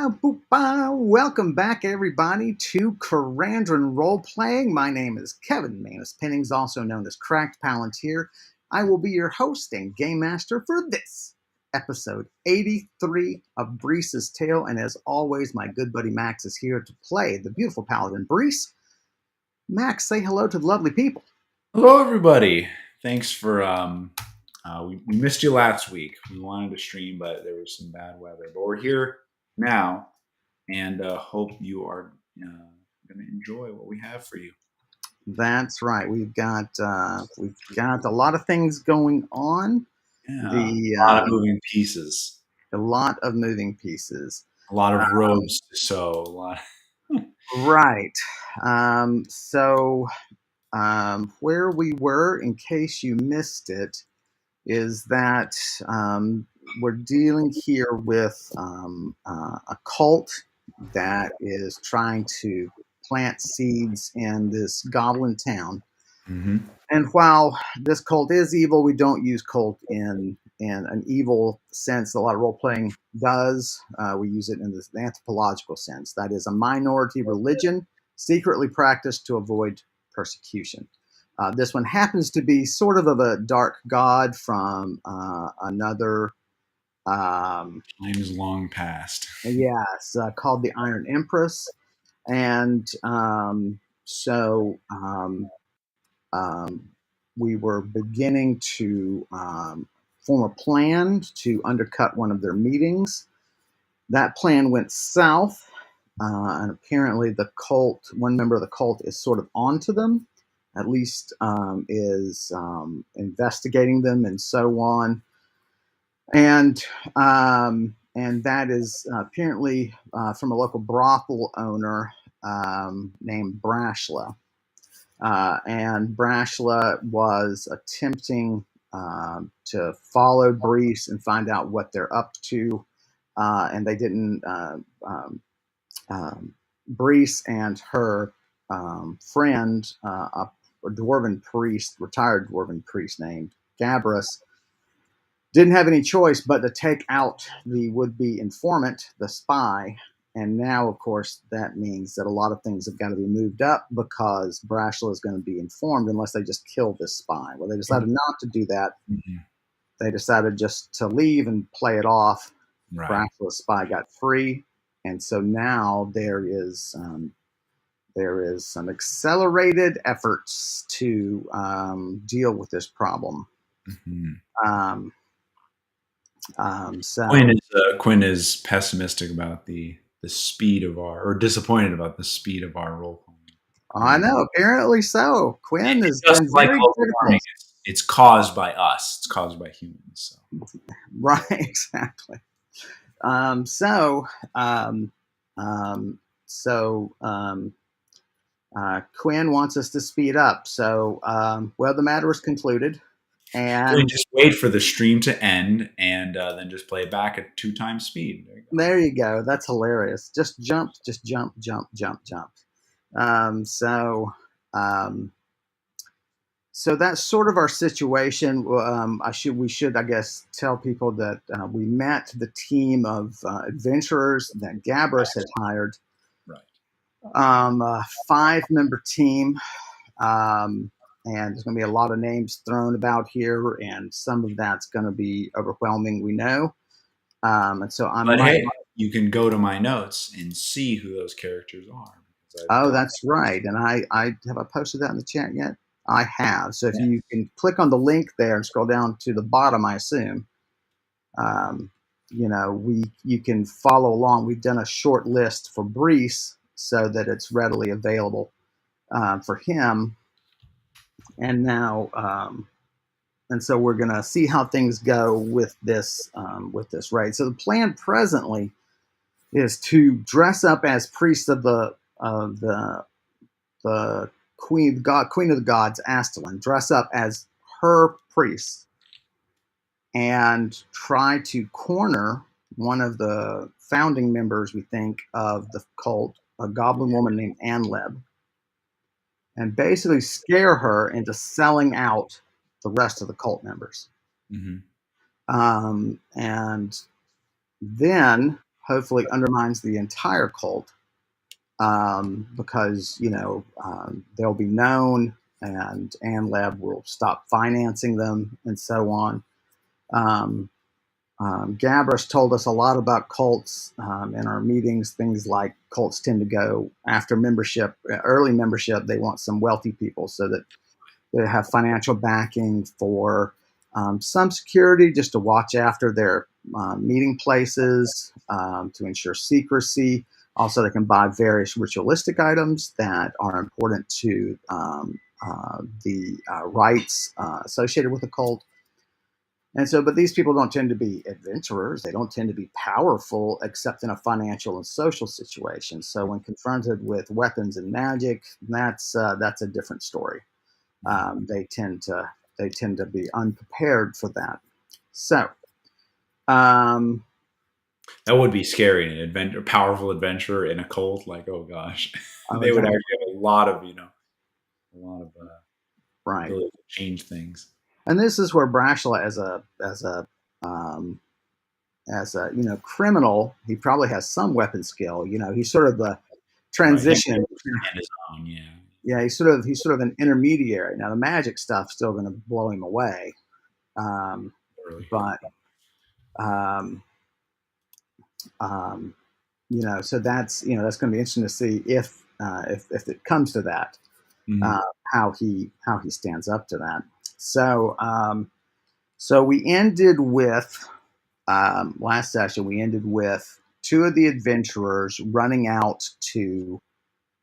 Welcome back, everybody, to Karandrin Role Playing. My name is Kevin Manus Pennings, also known as Cracked Palantir. I will be your host and game master for this episode 83 of Brise's Tale. And as always, my good buddy Max is here to play the beautiful paladin Brise. Max, say hello to the lovely people. Hello, everybody. Thanks for we missed you last week. We wanted to stream, but there was some bad weather. But we're here now, and hope you are going to enjoy what we have for you. That's right. We've got a lot of things going on. Yeah, a lot of moving pieces. A lot of moving pieces. A lot of robes to sew. A lot. Right. Where we were, in case you missed it, is that we're dealing here with a cult that is trying to plant seeds in this goblin town. Mm-hmm. And while this cult is evil, we don't use cult in an evil sense. A lot of role playing does. We use it in the anthropological sense. That is a minority religion secretly practiced to avoid persecution. This one happens to be sort of a dark god from another. Time is long past. Yes, called the Iron Empress. And we were beginning to form a plan to undercut one of their meetings. That plan went south, and apparently the cult, one member of the cult is sort of onto them, at least is investigating them and so on. And that is apparently from a local brothel owner named Brashla. And Brashla was attempting to follow Brise and find out what they're up to. And they didn't. Brise and her friend, a dwarven priest, retired dwarven priest named Gabrus, didn't have any choice but to take out the would-be informant, the spy. And now, of course, that means that a lot of things have got to be moved up because Brashla is going to be informed unless they just kill this spy. Well, they decided not to do that. Mm-hmm. They decided just to leave and play it off. Right. Brashla's spy got free. And so now there is some accelerated efforts to deal with this problem. Mm-hmm. So Quinn is pessimistic about the speed of or disappointed about the speed of our role playing. I know, apparently so. Quinn is just like very critical. It's caused by us. It's caused by humans. So. Right, exactly. Quinn wants us to speed up. So, the matter is concluded. And just wait for the stream to end and then just play it back at 2 times speed. There you go. That's hilarious. Just jump. So that's sort of our situation. We should, I guess, tell people that we met the team of adventurers that Gabrus had hired. Right. A 5-member team. And there's going to be a lot of names thrown about here, and some of that's going to be overwhelming, we know. And so hey, you can go to my notes and see who those characters are. Oh, that's right. And I have I posted that in the chat yet? I have. So if you can click on the link there and scroll down to the bottom, I assume, you can follow along. We've done a short list for Brise so that it's readily available for him. And now, and so we're going to see how things go with this raid. So the plan presently is to dress up as priests of the queen of the gods, Astalin. Dress up as her priests and try to corner one of the founding members, we think, of the cult, a goblin woman named Anleb, and basically scare her into selling out the rest of the cult members. Mm-hmm. And then hopefully undermines the entire cult, because they'll be known, and Anleb will stop financing them, and so on. Um, Gabrus told us a lot about cults in our meetings. Things like cults tend to go after membership, early membership. They want some wealthy people so that they have financial backing for some security, just to watch after their meeting places, to ensure secrecy. Also, they can buy various ritualistic items that are important to the rites associated with the cult. And so, but these people don't tend to be adventurers. They don't tend to be powerful except in a financial and social situation. So, when confronted with weapons and magic, that's a different story. They tend to be unprepared for that. So, um, That would be scary. A powerful adventurer in a cult, like, oh gosh, oh, they would exactly actually have a lot of right. ability to change things. And this is where Brashla, um, as a criminal, he probably has some weapon skill. He's sort of the Right, him transition. and his own, yeah. Yeah, he's sort of an intermediary. Now the magic stuff's still going to blow him away, um, Early. but um, um, so that's going to be interesting to see if it comes to that, Mhm. uh, how he stands up to that. So we ended with last session. We ended with two of the adventurers running out to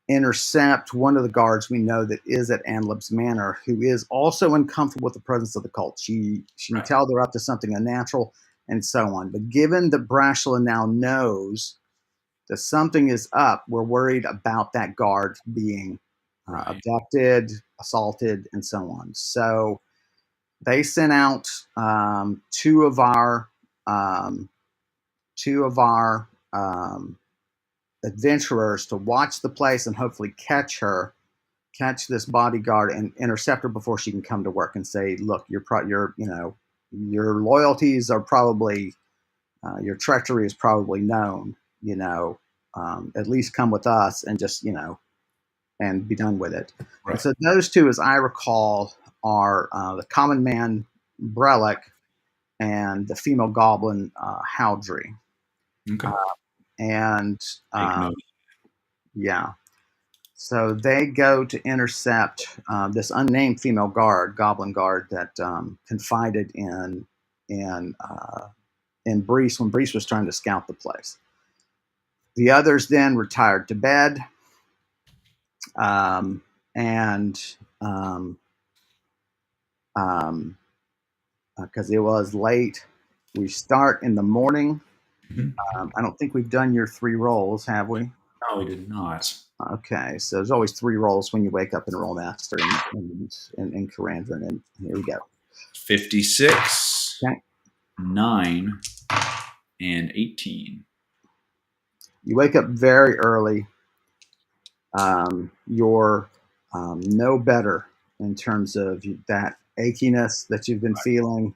intercept one of the guards we know that is at Anleb's Manor, who is also uncomfortable with the presence of the cult. She can Right. tell they're up to something unnatural, and so on. But given that Brashla now knows that something is up, we're worried about that guard being Right. abducted, assaulted, and so on. So they sent out um, two of our adventurers to watch the place and hopefully catch this bodyguard and intercept her before she can come to work and say, "Look, your loyalties are probably your treachery is probably known. At least come with us and just and be done with it." And Right. so those two, as I recall, are the common man Brellic and the female goblin Haldry. Okay. And Take uh, note. yeah, so they go to intercept this unnamed female goblin guard that confided in in Brise when Brise was trying to scout the place. The others then retired to bed, and um, because it was late, we start in the morning. Mhm. I don't think we've done your three rolls, have we? No, we did not. Okay, so there's always three rolls when you wake up in Rollmaster in Karandrin, and here we go. 56, Okay, 9, and 18. you wake up very early. You're no better in terms of that achiness that you've been feeling.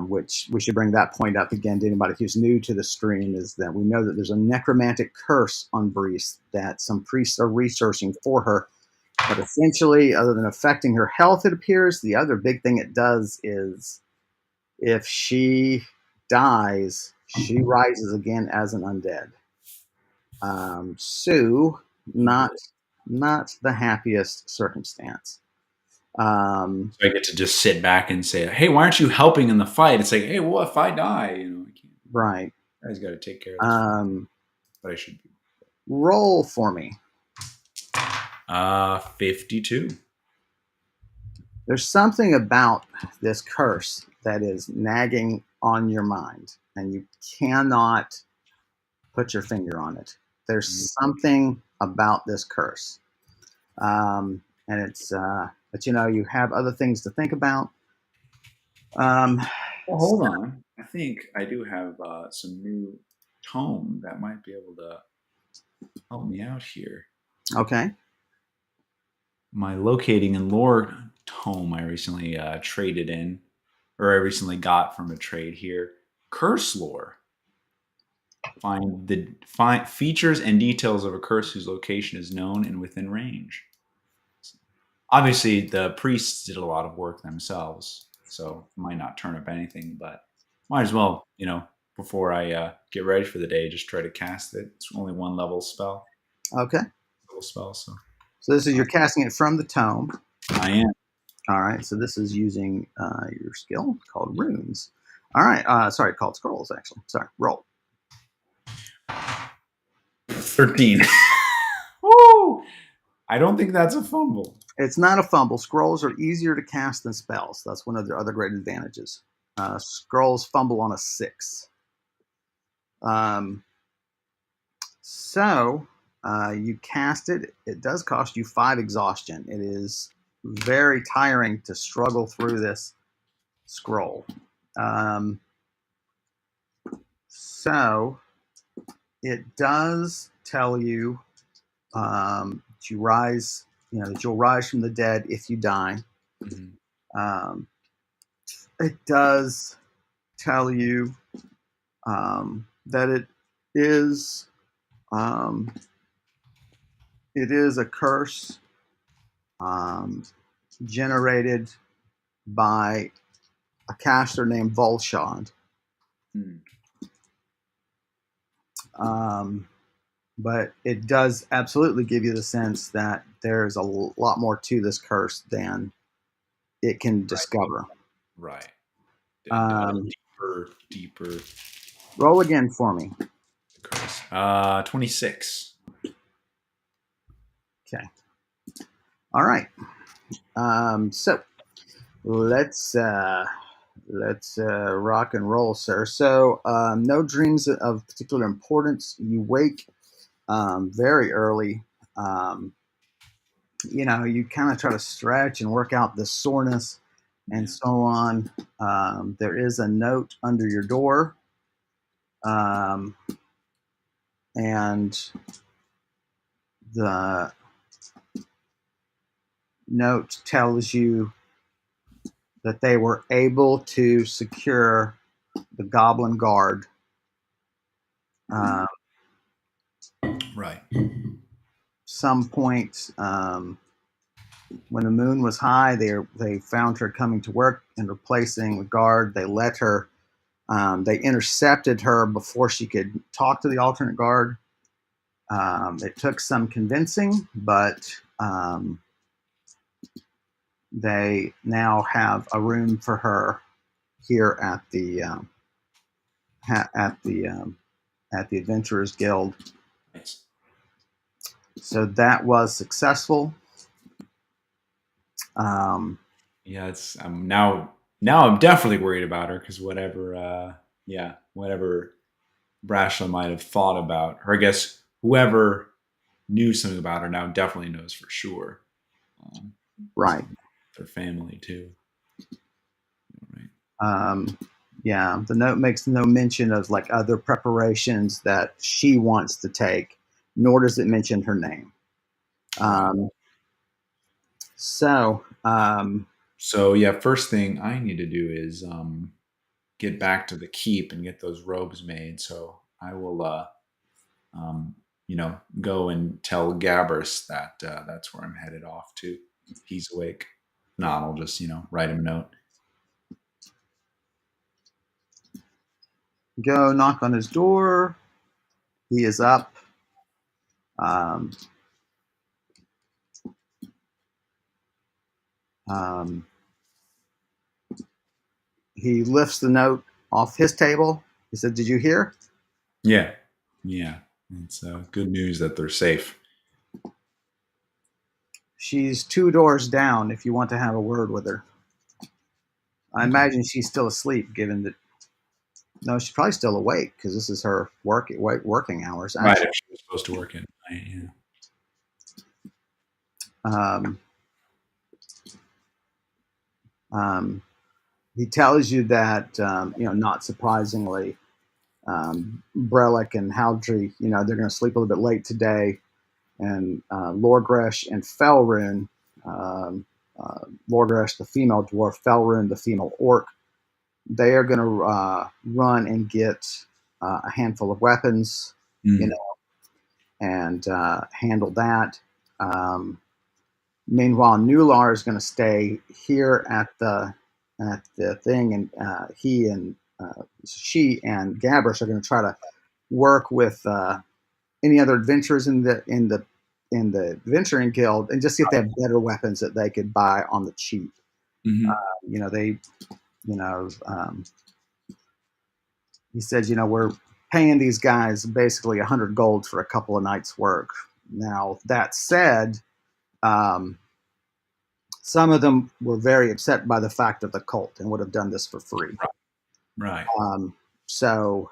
Which we should bring that point up again to anybody who's new to the stream, is that we know that there's a necromantic curse on Brise that some priests are researching for her. But essentially, other than affecting her health, it appears, the other big thing it does is if she dies, she rises again as an undead. So, Oh, boy. not the happiest circumstance. Um, So I get to just sit back and say, hey, why aren't you helping in the fight? It's like, hey, well, if I die, I can't. right. You guys got to take care of this for me. But I should be. Roll for me. 52. There's something about this curse that is nagging on your mind, and you cannot put your finger on it. There's something about this curse, and but you have other things to think about. Um, Well, hold on. I think I do have some new tome that might be able to help me out here. okay, My locating and lore tome I recently traded in, or I recently got from a trade here. Curse lore. Find features and details of a curse whose location is known and within range. Obviously, the priests did a lot of work themselves, so might not turn up anything, but might as well, before I get ready for the day, just try to cast it. It's only one level spell, Okay. so So this is you're casting it from the tome. I am. All right. So this is using your skill called runes. All right. Sorry, called scrolls actually. Sorry. Roll. 13. Woo! I don't think that's a fumble. It's not a fumble. Scrolls are easier to cast than spells. That's one of their other great advantages. Scrolls fumble on a 6. Um, so you cast it. It does cost you 5 exhaustion. It is very tiring to struggle through this scroll. So it does tell you that you rise, that you'll rise from the dead if you die. Mm-hmm. It does tell you that um, it is a curse um, generated by a caster named Volshad. Mm. But it does absolutely give you the sense that there's a lot more to this curse than it can discover. Right. Deeper Roll again for me. curse. 26. Okay. All right. So let's rock and roll, sir. So no dreams of particular importance. You wake very early. You kind of try to stretch and work out the soreness and so on. There is a note under your door. And the note tells you that they were able to secure the Goblin Guard. Right. Some point when the moon was high, they found her coming to work and replacing the guard. They let her. They intercepted her before she could talk to the alternate guard. It took some convincing, but they now have a room for her here at the at the Adventurers Guild. Nice. So that was successful. Yeah, it's now I'm definitely worried about her because whatever Brashla might have thought about her, I guess whoever knew something about her now definitely knows for sure. Right. Their family too. Right. Yeah, the note makes no mention of like other preparations that she wants to take, nor does it mention her name. So, So yeah, first thing I need to do is get back to the keep and get those robes made. So I will, go and tell Gabrus that that's where I'm headed off to. He's awake. Not, I'll just write him a note. go knock on his door. He is up. Um, um, he lifts the note off his table. He said, "Did you hear?" Yeah, it's good news that they're safe. She's 2 doors down. If you want to have a word with her, I imagine she's still asleep. Given that, no, she's probably still awake because this is her working hours. Actually. Right, if she was supposed to work in. Yeah. He tells you that, not surprisingly, Brelic and Haldry, they're going to sleep a little bit late today. And Lorgresh and Felrune, Lorgresh, the female dwarf, Felrune, the female orc, they are going to run and get a handful of weapons, you Mm. know, and handle that. Um, Meanwhile, Nular is going to stay here at the thing, and she and Gabrus are going to try to work with any other adventurers in the adventuring guild, and just see if they have better weapons that they could buy on the cheap. Hmm. They, you know, he said, we're paying these guys basically 100 gold for a couple of nights' work. Now that said, um, some of them were very upset by the fact of the cult and would have done this for free. Right. Um, so,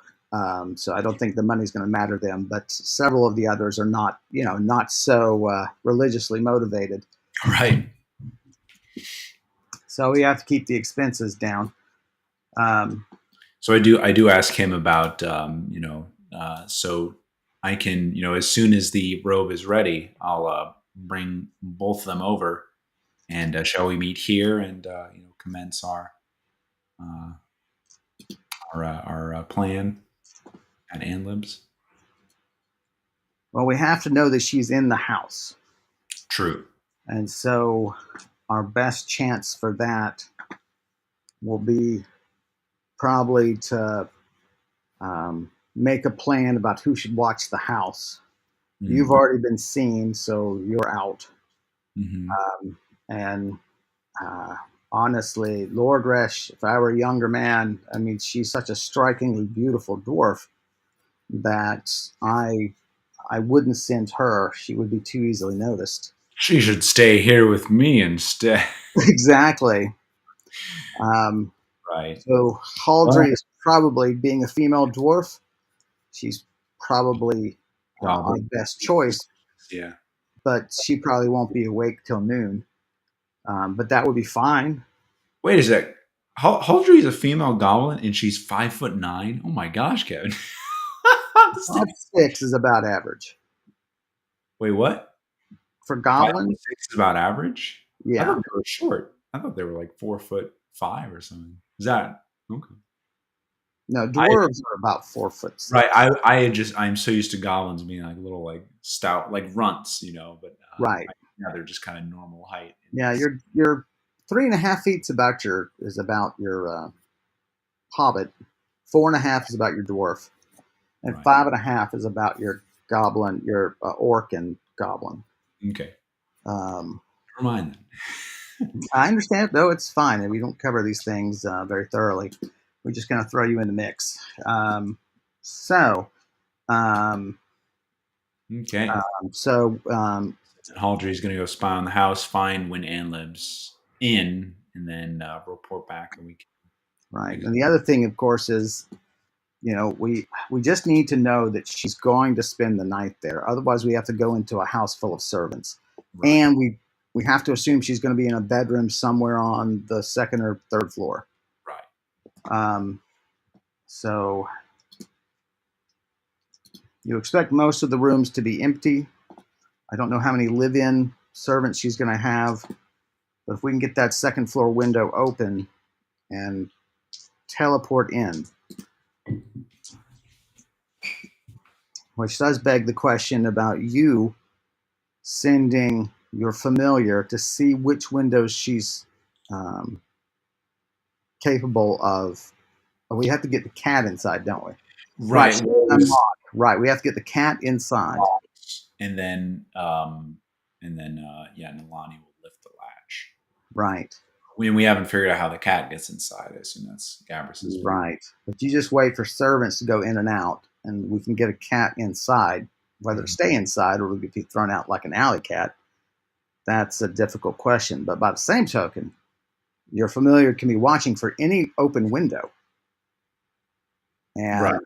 so I don't think the money's going to matter to them. But several of the others are not, not so religiously motivated. Right. So we have to keep the expenses down. Um, So I do ask him about so I can, as soon as the robe is ready, I'll bring both of them over, and shall we meet here and commence uh, our plan at Anlibs? well, we have to know that she's in the house, True. and so our best chance for that will be probably to make a plan about who should watch the house. You've Mm. already been seen, so you're out. Hmm. And uh, honestly, Lord Resh, if I were a younger man, I mean, she's such a strikingly beautiful dwarf that I wouldn't send her. She would be too easily noticed. She should stay here with me instead. Exactly. Um, Right. so Well, Haldry is probably, being a female dwarf, she's probably our probably. best choice, Yeah. but she probably won't be awake till noon. But that would be fine. Wait a sec. Huldry is a female goblin, and she's 5'9". Oh my gosh, Kevin. About 6 is about average Wait, what? for Five foot goblins. six is about average. I Yeah. thought they were short. I thought they were like 4'5" or something. Is that okay? No, I dwarves are about 4'6". right. I'm so used to goblins being like little like stout like runts, but Right. yeah, they're just kind of normal height. Yeah, you're 3.5 feet is about your hobbit. 4.5 is about your dwarf, and Right. 5.5 is about your goblin, your orc and goblin. Okay. Um, Never mind then. I understand, though. It's fine. We don't cover these things very thoroughly. We're just going to throw you in the mix. So, um, Okay. so Haldry's going to go spy on the house, find when Anne lives in, and then report back, and we can. right. And the other thing, of course, is we just need to know that she's going to spend the night there. Otherwise, we have to go into a house full of servants, Right. and we have to assume she's going to be in a bedroom somewhere on the second or third floor. Right. Um, so you expect most of the rooms to be empty. I don't know how many live-in servants she's going to have, but if we can get that second floor window open and teleport in, which does beg the question about you sending your familiar to see which windows she's um, capable of. We have to get the cat inside, don't we? Right. Right. She's Well, it was unlocked. Right. We have to get the cat inside. locked, and then yeah, Nalani will lift the latch. Right. We haven't figured out how the cat gets inside. I assume that's Gabrus's figure. Right. But you just wait for servants to go in and out, and we can get a cat inside. Whether it stay inside or be thrown out like an alley cat, that's a difficult question. But by the same token, your familiar can be watching for any open window Right.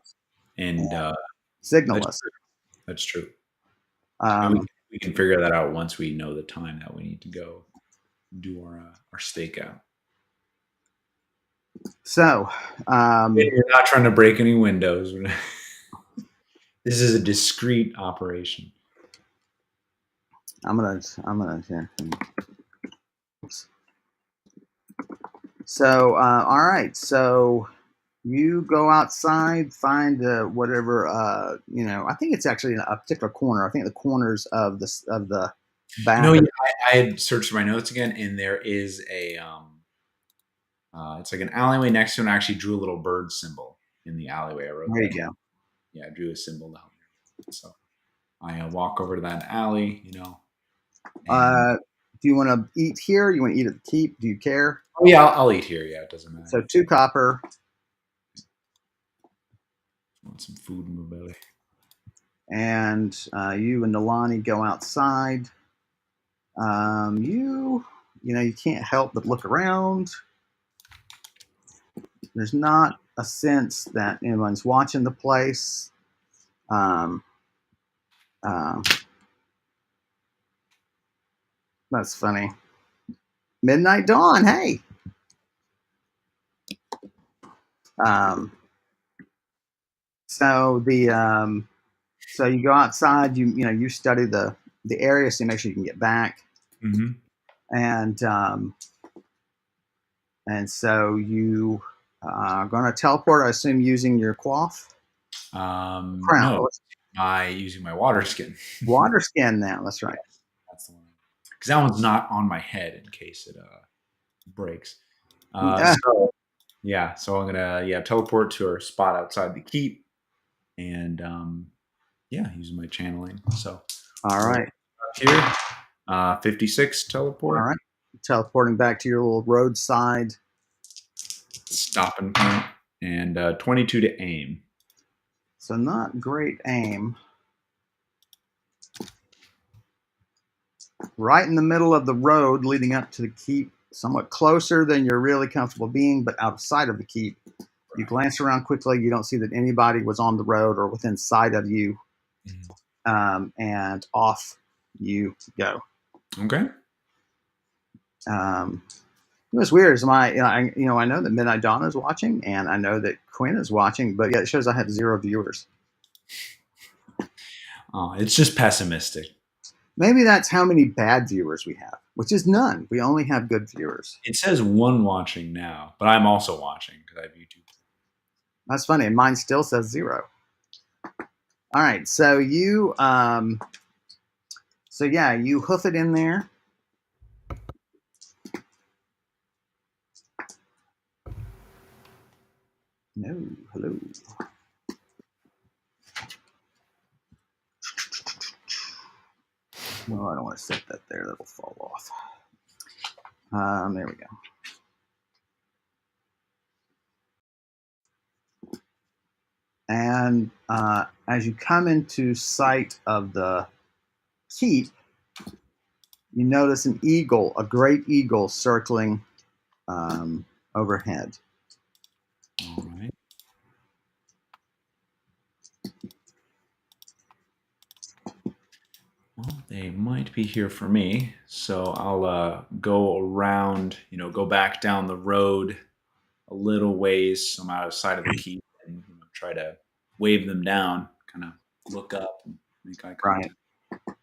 and And signal that's us. true. That's true. And we Um, we can figure that out once we know the time that we need to go do our stakeout. so, We're not trying to break any windows. This is a discreet operation. yeah. So, all right. So You go outside, find whatever I think it's actually a particular corner. I think the corners of the back Yeah, of. I had searched my notes again, and there is a it's like an alleyway next to it. And I actually drew a little bird symbol in the alleyway. I wrote There that. you go. Yeah, I drew a symbol down there. So I walk over to that alley, and Do you want to eat here? You want to eat at the keep? Do you care? oh yeah, I'll eat here. Yeah, it doesn't matter. So 2 copper, Want some food in my belly. and you and Nalani go outside. You can't help but look around. There's not a sense that anyone's watching the place. Um, uh, that's funny. Midnight Dawn. Hey. Um, so the so you go outside. You study the area so you make sure you can get back, Mm-hmm. and so you are going to teleport. I assume using your quaff crown. No, by using my water skin. Water skin now. That's right. Yes, that's the one. Because that one's not on my head in case it breaks. Yeah. So yeah, so I'm gonna teleport to our spot outside the keep, and using my channeling. So All right. here, 56 All teleport, right. Teleporting back to your little roadside. stopping point, and 22 to aim. So not great aim. Right in the middle of the road leading up to the keep, somewhat closer than you're really comfortable being, but outside of the keep. You glance around quickly. You don't see that anybody was on the road or within sight of you, and off you go. Okay. What's weird is I know that Midnight Dawn is watching, and I know that Quinn is watching, but yeah, it shows I have 0 viewers. Oh, it's just pessimistic. Maybe that's how many bad viewers we have, which is none. We only have good viewers. It says 1 watching now, but I'm also watching because I have YouTube. That's funny, and mine still says 0. All right, so you hoof it in there. No, hello. No, I don't want to set that there. That'll fall off. There we go. And as you come into sight of the keep, you notice an eagle, a great eagle, circling overhead. All right. Well, they might be here for me, so I'll go around, go back down the road a little ways. So I'm out of sight of the keep, and try to wave them down, kind of look up and make eye contact. Right.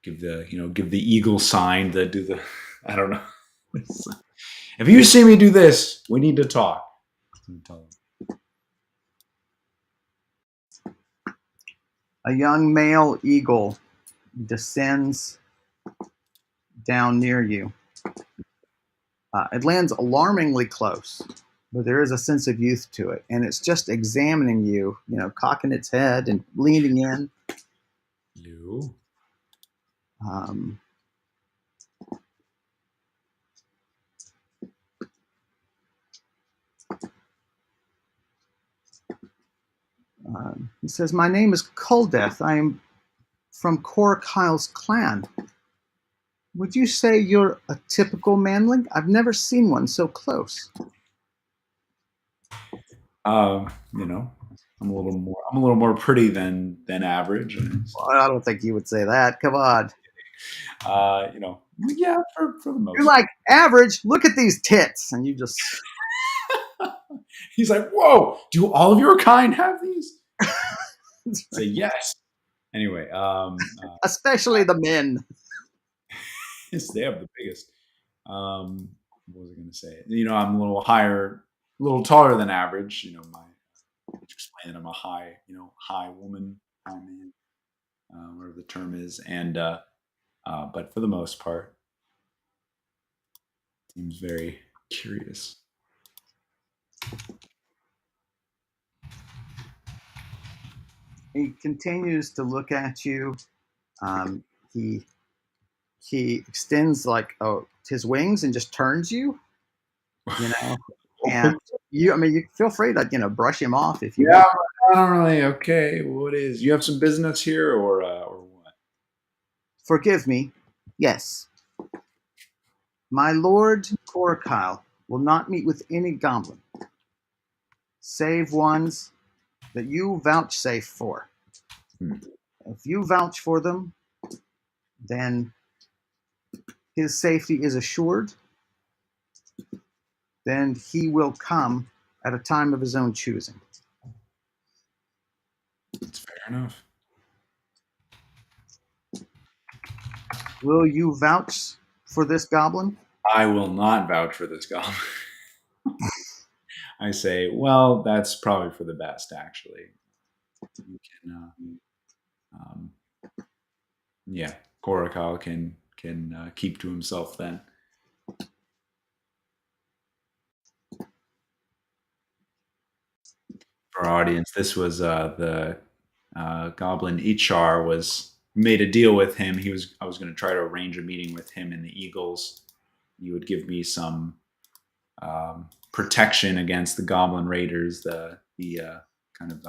Give the eagle sign. I don't know. If you see me do this, we need to talk. A young male eagle descends down near you. It lands alarmingly close, but there is a sense of youth to it, and it's just examining you, cocking its head and leaning in. You. He says, "My name is Kuldeth. I am from Korkyle's clan. Would you say you're a typical manling? I've never seen one so close." I'm a little more pretty than average. Well, I don't think you would say that. Come on. Yeah, for the most. You're like, average. Look at these tits, and you just. He's like, whoa! Do all of your kind have these? Say yes. Anyway, especially the men. Yes, they have the biggest. What was I going to say? I'm a little higher little taller than average. Explain that I'm a high woman, high man, whatever the term is, and but for the most part, seems very curious. He continues to look at you. Um, he he extends his wings and just turns you, you know, and you feel free to brush him off if you Yeah, want. I don't really. Okay, what is? You have some business here, or what? Forgive me. Yes, my lord Korakyle will not meet with any goblin, save ones that you vouchsafe for. Hmm. If you vouch for them, then his safety is assured. Then he will come at a time of his own choosing. It's fair enough. Will you vouch for this goblin? I will not vouch for this goblin. I say, well, that's probably for the best, actually. You can, um, yeah, Korakal can keep to himself then. For our audience, this was the Goblin Ichar was made a deal with him. I was going to try to arrange a meeting with him and the Eagles. He would give me some protection against the Goblin Raiders, the kind of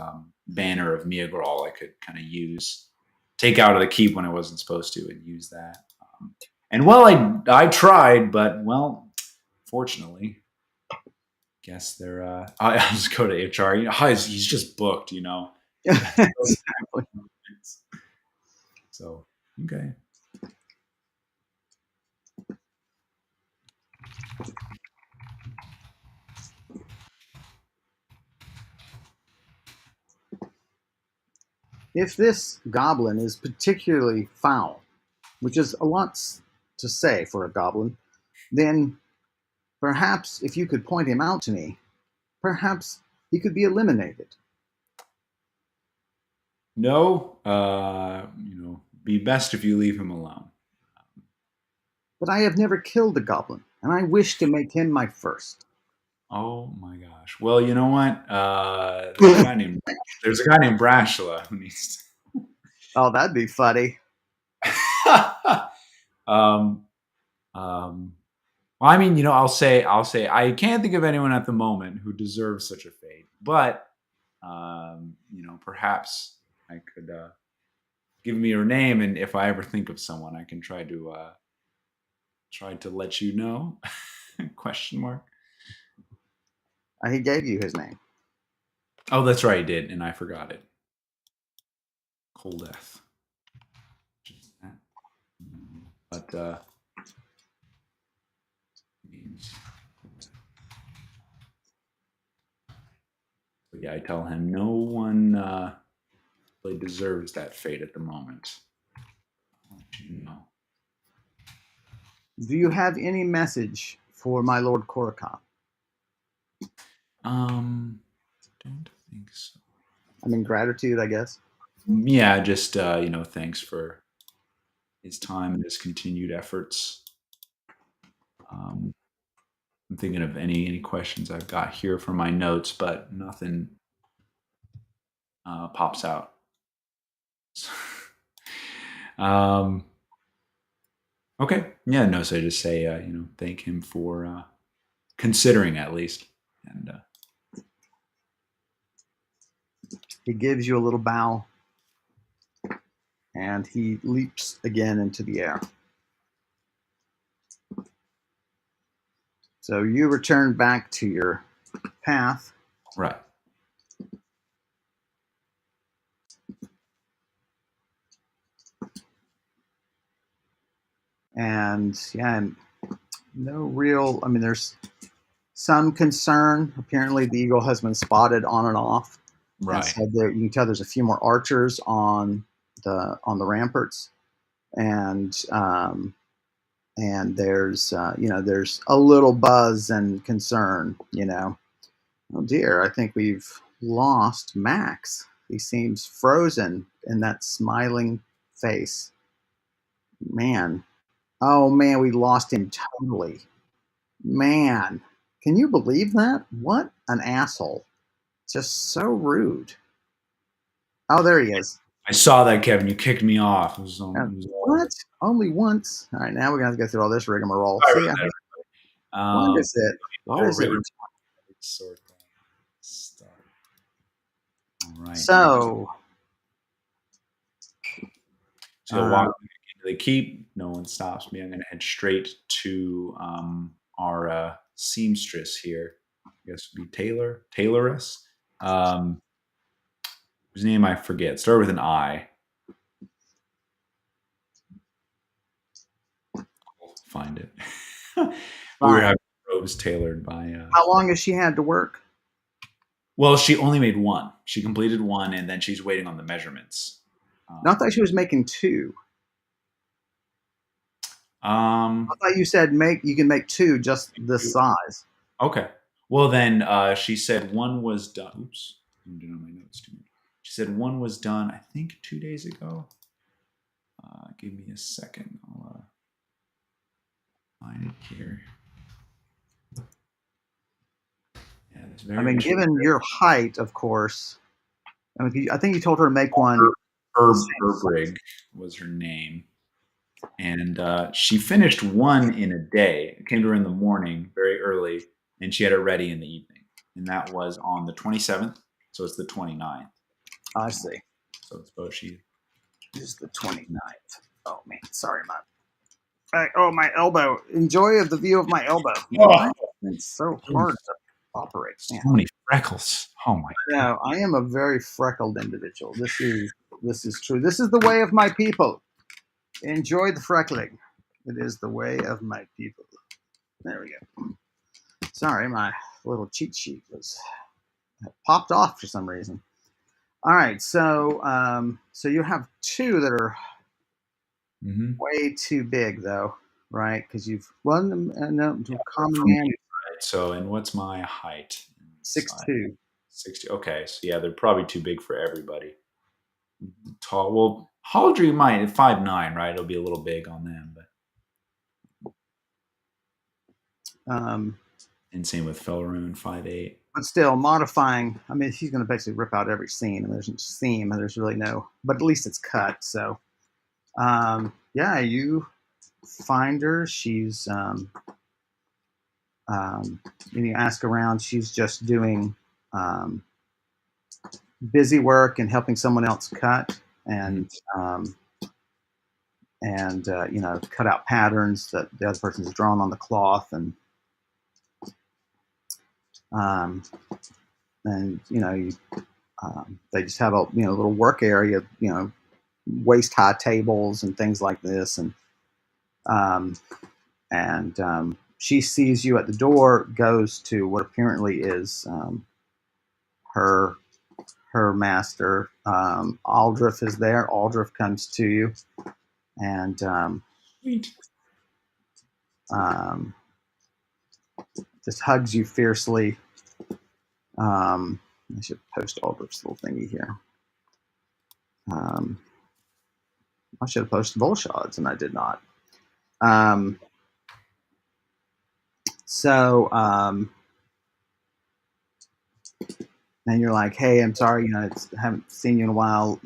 banner of Miagral I could kind of use, take out of the keep when I wasn't supposed to, and use that. And well, I tried, but well, fortunately, guess they're. I'll just go to HR. He's just booked. Exactly. So okay. If this goblin is particularly foul, which is a lot to say for a goblin, then perhaps if you could point him out to me, perhaps he could be eliminated. No, be best if you leave him alone. But I have never killed a goblin, and I wish to make him my first. Oh my gosh. Well, you know what? There's a guy named Brashla who needs. Oh, that'd be funny. um, um, well, I mean, I'll say, I can't think of anyone at the moment who deserves such a fate, but perhaps I could give me your name, and if I ever think of someone, I can try to let you know. Question mark. He gave you his name. Oh, that's right, he did, and I forgot it. Cold Death. But yeah, I tell him no one really deserves that fate at the moment. I'll let you know. Do you have any message for my lord Korakhan? Don't think so. I mean, gratitude, I guess. Yeah, just thanks for his time and his continued efforts. Um, I'm thinking of any questions I've got here for my notes, but nothing pops out. um, okay, yeah, no. So I just say, thank him for considering at least, and He gives you a little bow, and he leaps again into the air. So you return back to your path. right. And yeah, and no real, I mean, there's some concern. Apparently, the eagle has been spotted on and off. And Right. so there, you can tell there's a few more archers on the ramparts, and there's there's a little buzz and concern. Oh dear, I think we've lost Max. He seems frozen in that smiling face. Man. Oh man, we lost him totally. Man. Can you believe that? What an asshole. Just so rude. Oh, there he is. I saw that, Kevin. You kicked me off. It was all What? Only once? All right, now we're gonna have to go through all this rigmarole. sorry See, about that. what is it? The What whole is it? rigor sort of stuff. All right. So, So uh, walking into the keep, no one stops me. I'm going to head straight to our seamstress here. I guess would be Tayloress. Um, whose name I forget. Start with an I. I'll find it. We were fine. having robes tailored by. How long has she had to work? Well, she only made one. She completed one, and then she's waiting on the measurements. No, I thought she was making two. I Um, thought you said you can make two just this size. Okay. Well, then she said one was done. Oops, I'm doing on my notes too much. She said one was done, I think, 2 days ago. Give me a second. I'll find it here. Yeah, it's I very mean, interesting. given your height, of course. I think you told her to make one. Herbrig was her name. And she finished one in a day. It came to her in the morning, very early, and she had it ready in the evening. And that was on the 27th. So it's the 29th. I see. So it's both she. This is the 29th. Oh man, sorry, my elbow. Enjoy of the view of my elbow. Man, Oh, it's so hard to operate. so Man, many freckles. Oh my god. no, I am a very freckled individual. This is true. This is the way of my people. Enjoy the freckling. It is the way of my people. There we go. Sorry, my little cheat sheet was popped off for some reason. All right, so you have two that are Mm-hmm. way too big, though, right? Because you've one no common For me, man right? So, and what's my height? 6'2". 60. Okay, so yeah, they're probably too big for everybody. Tall. Well, Haldry might at 5'9", right? It'll be a little big on them, but Um, and same with Felroon, 5'8". but still, modifying. I mean, he's going to basically rip out every seam, and there's no seam, and there's really no. But at least it's cut. So, yeah, you find her. She's you ask around. She's just doing um, busy work and helping someone else cut and cut out patterns that the other person's drawn on the cloth um, and they just have a little work area, waist high tables and things like this, um, and she sees you at the door, goes to what apparently is her master. Aldrich is there. Aldrich comes to you and Sweet. um, just hugs you fiercely. I should post Aldrich's little thingy here. I should have posted Volshad's, and I did not. Um, so, and you're like, hey, I'm sorry, I haven't seen you in a while,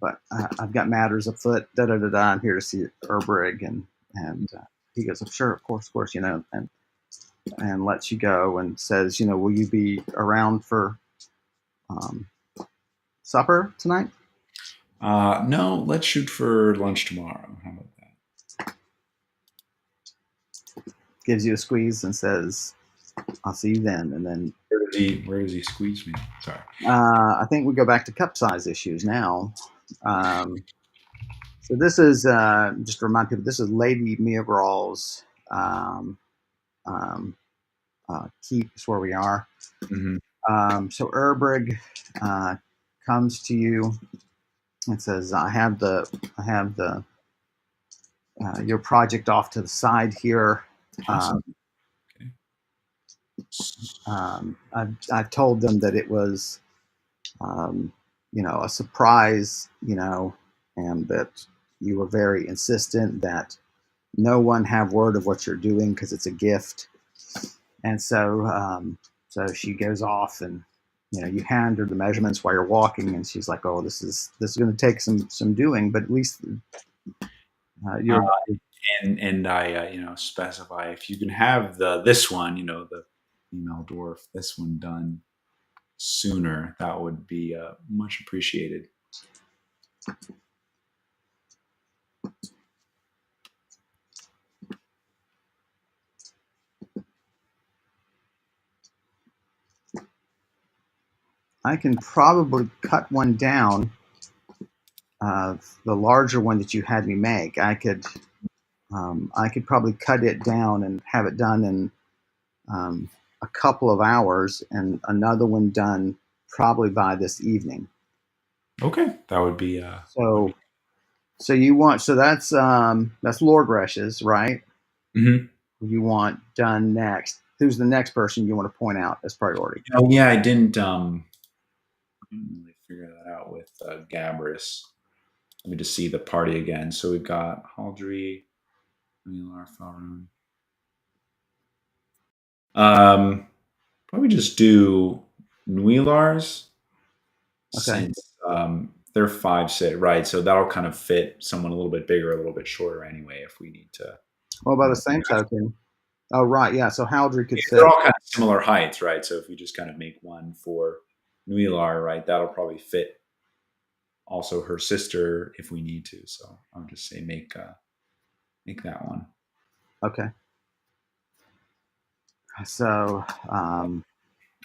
but I've got matters afoot. Da da da da. I'm here to see Erbrig, and he goes, sure, of course, and lets you go and says, will you be around for um, supper tonight? No, let's shoot for lunch tomorrow. How about that? Gives you a squeeze and says, I'll see you then. And then Where does he squeeze me? Sorry. I think we go back to cup size issues now. So this is just to remind people, this is Lady Miagral's keep is where we are. Mm-hmm. So Erbrig comes to you and says, I have the your project off to the side here. Awesome. Okay. I told them that it was, a surprise, and that you were very insistent that no one have word of what you're doing because it's a gift. And so she goes off, and you hand her the measurements while you're walking, and she's like, "Oh, this is going to take some doing, but at least Uh, you're." and I specify if you can have this one, the female dwarf, this one done sooner, that would be much appreciated. I can probably cut one down. The larger one that you had me make, I could probably cut it down and have it done in a couple of hours, and another one done probably by this evening. Okay, that would be So, so that's Lord Gresh's, right? Mhm. You want done next? Who's the next person you want to point out as priority? Oh yeah, I didn't really figure that out with Gabris. Let me just see the party again. So we've got Haldry, Milar, Farun. Probably just do Nuilars Okay. since they're 5'6", right? So that'll kind of fit someone a little bit bigger, a little bit shorter anyway, if we need to. Well, by You the know, same token, oh right, yeah. So Haldry could they're fit. all kind of similar heights, right? So if we just kind of make one for Nuilar, right, that'll probably fit also her sister if we need to. So I'll just say make that one. Okay. So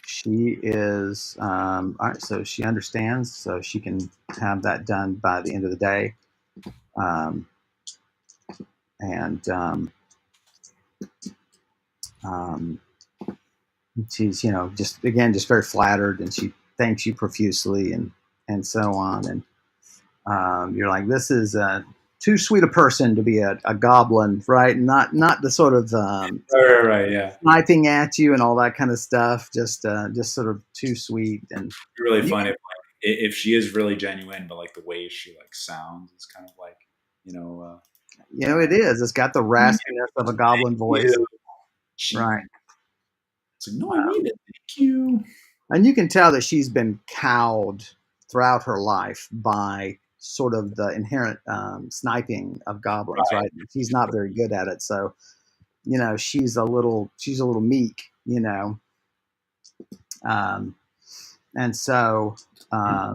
she is all right. So she understands. So she can have that done by the end of the day. Um, and um, she's just very flattered, and she thanks you profusely, and so on. And you're like, this is too sweet a person to be a goblin, right? Not the sort of Right, yeah. sniping at you and all that kind of stuff. Just sort of too sweet. And It'd be really you fun if she is really genuine, but like the way she like sounds is kind of like you know. it is. It's got the raspiness of a goblin voice, You. right? She, it's like, no, I mean it. Thank you. And you can tell that she's been cowed throughout her life by sort of the inherent sniping of goblins, Right. right? She's not very good at it, so she's a little meek, um, and so man,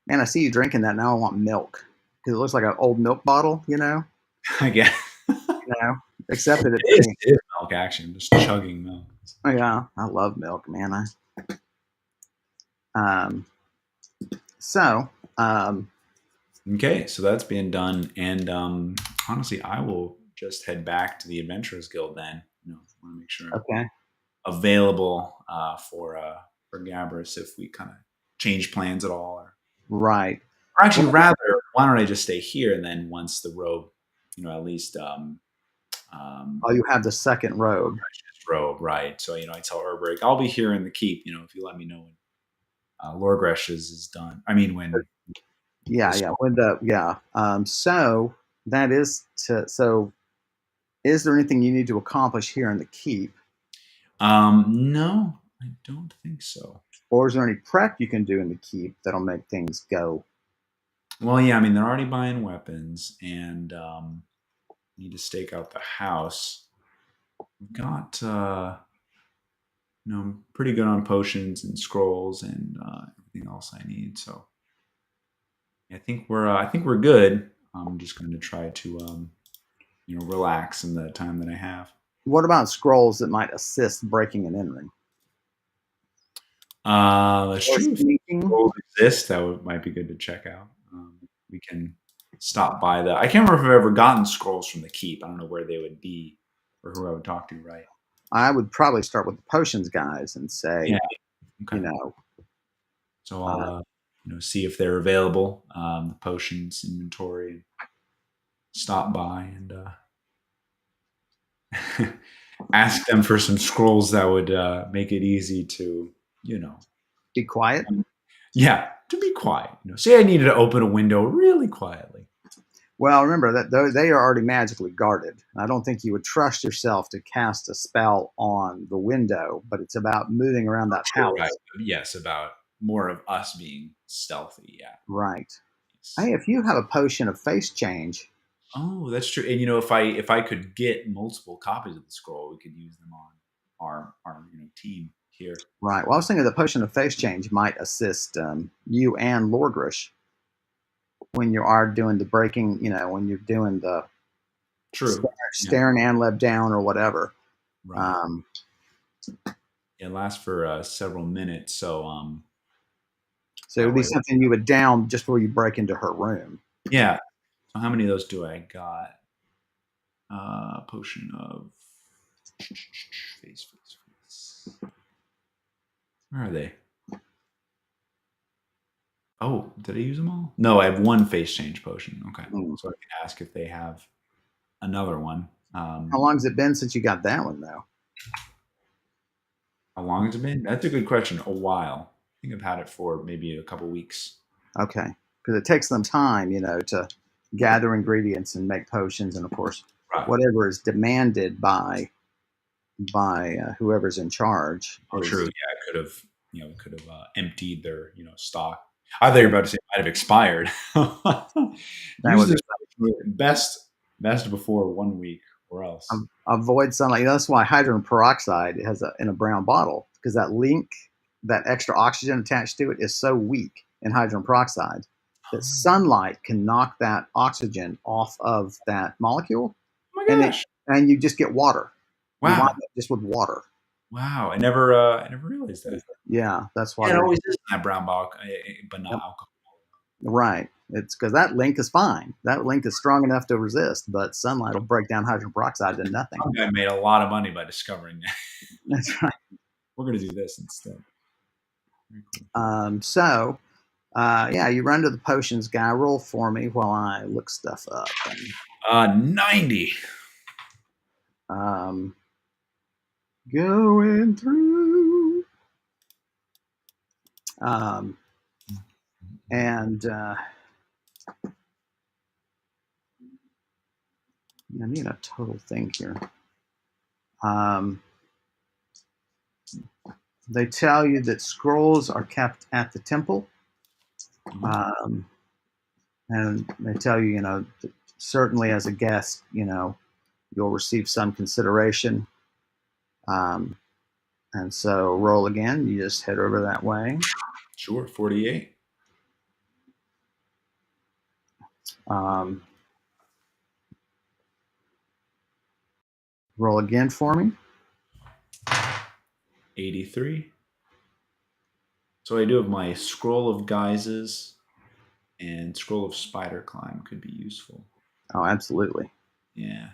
I see you drinking that now. I want milk because it looks like an old milk bottle, I guess you know. Except that it's it is milk. Actually, I'm just chugging milk. oh yeah, I love milk, man. Um, so Okay, so that's being done, and honestly, I will just head back to the Adventurers Guild then. Want to make sure I'm okay, available for Gabrus if we kind of change plans at all, right. or actually, Well, rather, why don't I just stay here and then once the robe, at least oh, you have the second robe. robe, right? So I tell Urberg, I'll be here in the keep. If you let me know when Lorgresh's is done. I mean, when Yeah, this. yeah. So that is so. Is there anything you need to accomplish here in the keep, No, I don't think so. or is there any prep you can do in the keep that'll make things go? Well, yeah, I mean they're already buying weapons and need to stake out the house. We've got I'm pretty good on potions and scrolls and everything else I need. So I think we're good. I'm just going to try to relax in the time that I have. What about scrolls that might assist breaking and entering, That's or true. If sneaking? scrolls exist, might be good to check out. We can stop by the. I can't remember if I've ever gotten scrolls from the keep. I don't know where they would be or who I would talk to. Right? I would probably start with the potions guys and Yeah. say, Okay. you know, So I'll uh, see if they're available. The potions inventory. Stop by and ask them for some scrolls that would make it easy to, you know, Be quiet. yeah, to be quiet. Say I needed to open a window really quietly. Well, remember that they are already magically guarded. I don't think you would trust yourself to cast a spell on the window, but it's about moving around that True, house. right? Yes, about more of us being stealthy. Yeah. Right. Yes. Hey, if you have a potion of face change, Oh, that's true. And if I could get multiple copies of the scroll, we could use them on our team here. right? Well, I was thinking the potion of face change might assist you and Lordrish when you are doing the breaking. When you're doing the True. Yeah. staring Anleb down or whatever. Right. Um, It lasts for several minutes, so so it that would be way. something you would down just before you break into her room. Yeah. So how many of those do I got? Potion of face. Where are they? Oh, did I use them all? No, I have one face change potion. Okay, Mm. so I can ask if they have another one. How long has it been since you got that one, though? How long has it been? That's a good question. A while. I think I've had it for maybe a couple weeks. Okay, because it takes them time, to gather ingredients and make potions, and of course, Right. whatever is demanded by whoever's in charge Oh, true. is. Yeah, could have emptied their stock. I thought you were about to say it might have expired. That Use would this be best before 1 week or else. avoid sunlight. That's why hydrogen peroxide has in a brown bottle, because that link, that extra oxygen attached to it, is so weak in hydrogen peroxide that Oh sunlight can knock that oxygen off of that molecule, my and gosh! you just get water. You wind Wow, up just with water. wow! I never realized that. Yeah, that's why Yeah, it they're always is in that brown bottle, but not yep, alcohol. right. It's because that link is fine. That link is strong enough to resist, but sunlight will break down hydrogen peroxide to nothing. Some guy made a lot of money by discovering that. That's right. We're gonna do this instead. Very cool. Yeah, you run to the potions guy. Roll for me while I look stuff up. 90. Um, going through. Um, and I need a total thing here. Um, they tell you that scrolls are kept at the temple. Um, and they tell you, certainly as a guest, you'll receive some consideration. Um, and so roll again. You just head over that way. Sure, 48. Um, roll again for me. 83. So I do have my scroll of guises and scroll of spider climb could be useful. Oh, absolutely. Yeah.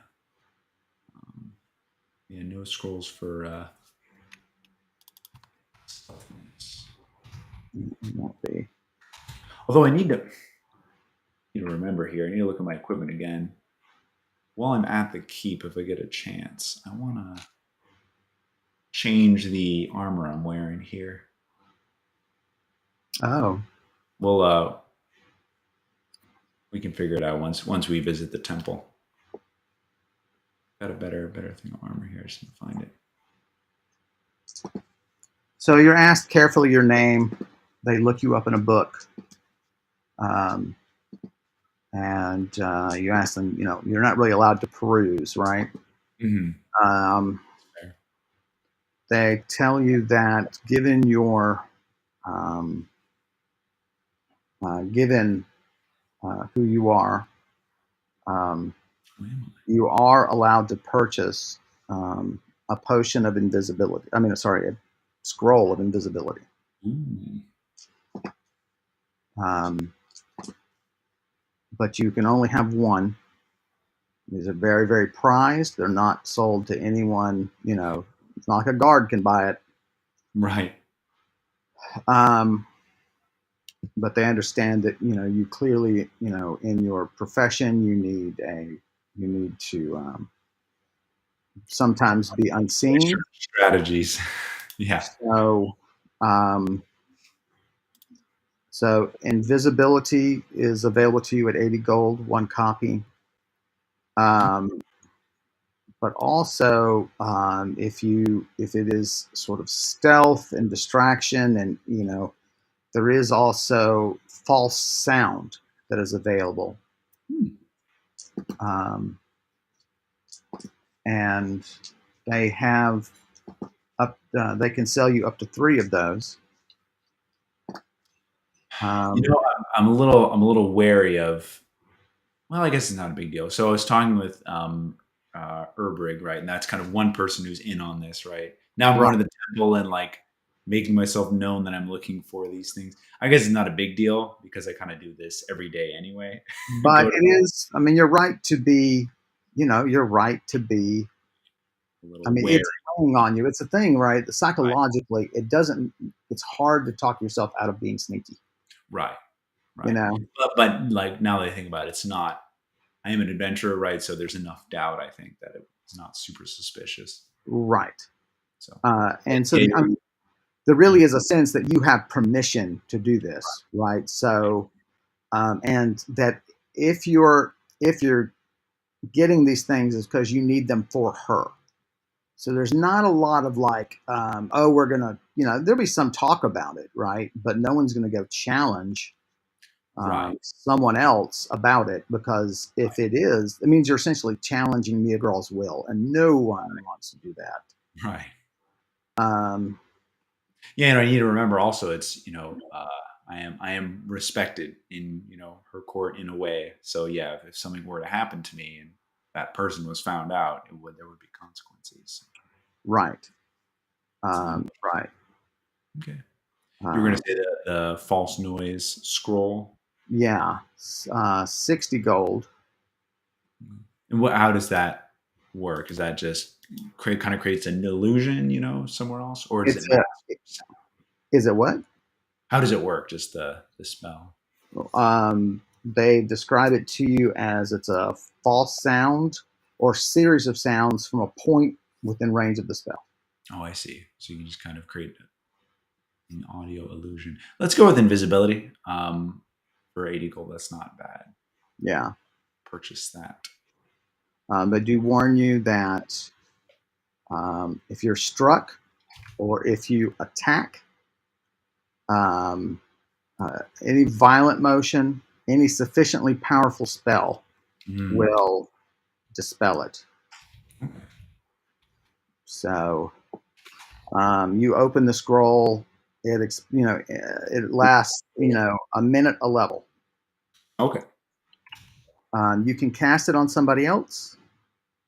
Yeah, no scrolls for stealthiness. It won't be. Although I need to remember here. I need to look at my equipment again. While I'm at the keep, if I get a chance, I want to change the armor I'm wearing here. Oh, Well, we can figure it out once we visit the temple. Got a better thing of armor here. I just need to find it. so you're asked carefully your name. They look you up in a book. Um, and you ask them, you're not really allowed to peruse, right? Mm-hmm. Um, they tell you that um, given who you are, um, you are allowed to purchase a potion of invisibility. I mean, sorry, a scroll of invisibility. Ooh. Um, but you can only have one. These are very, very prized. They're not sold to anyone. It's not like a guard can buy it. Right. Um, but they understand that you clearly, in your profession, you need to sometimes be unseen. Strategies. Yeah. So, um, so invisibility is available to you at 80 gold, one copy. Um, but also, if it is sort of stealth and distraction, and there is also false sound that is available. Hmm. Um, and they have they can sell you up to 3 of those. You Um, know, I'm a little wary of. Well, I guess it's not a big deal. So I was talking with Erbrig, right, and that's kind of one person who's in on this, right. Now I'm right, going to the temple and like making myself known that I'm looking for these things. I guess it's not a big deal because I kind of do this every day anyway. but Go to it is. I mean, you're right to be. You're right to be. a I little mean, wary. it's weighing on you. It's a thing, right? Psychologically, it doesn't. It's hard to talk yourself out of being sneaky. Right, You right. know, But like now that I think about it, it's not. I am an adventurer, right? So there's enough doubt, I think, that it's not super suspicious. right? So And so, yeah, I mean, there really is a sense that you have permission to do this, right? So, and that if you're getting these things is because you need them for her. So there's not a lot of like, oh, we're gonna, there'll be some talk about it, right? But no one's gonna go challenge right, someone else about it, because if it is, it means you're essentially challenging the girl's will, and no one wants to do that. right. Um, Yeah, and I need to remember also it's I am respected in her court in a way. So yeah, if something were to happen to me and that person was found out, there would be consequences. right, It's not right. okay. You were going Um, to say the false noise scroll. yeah, 60 gold. And how does that work? Is that just kind of creates an illusion, somewhere else, or does it It's mask? is it what? How does it work? Just the spell. They describe it to you as it's a false sound or series of sounds from a point within range of the spell. Oh, I see. So you can just kind of create an audio illusion. Let's go with invisibility. For 80 gold, that's not bad. Yeah. Purchase that. They do warn you that if you're struck or if you attack, um, any violent motion, any sufficiently powerful spell Mm. will dispel it. So you open the scroll. It lasts a minute a level. Okay. You can cast it on somebody else,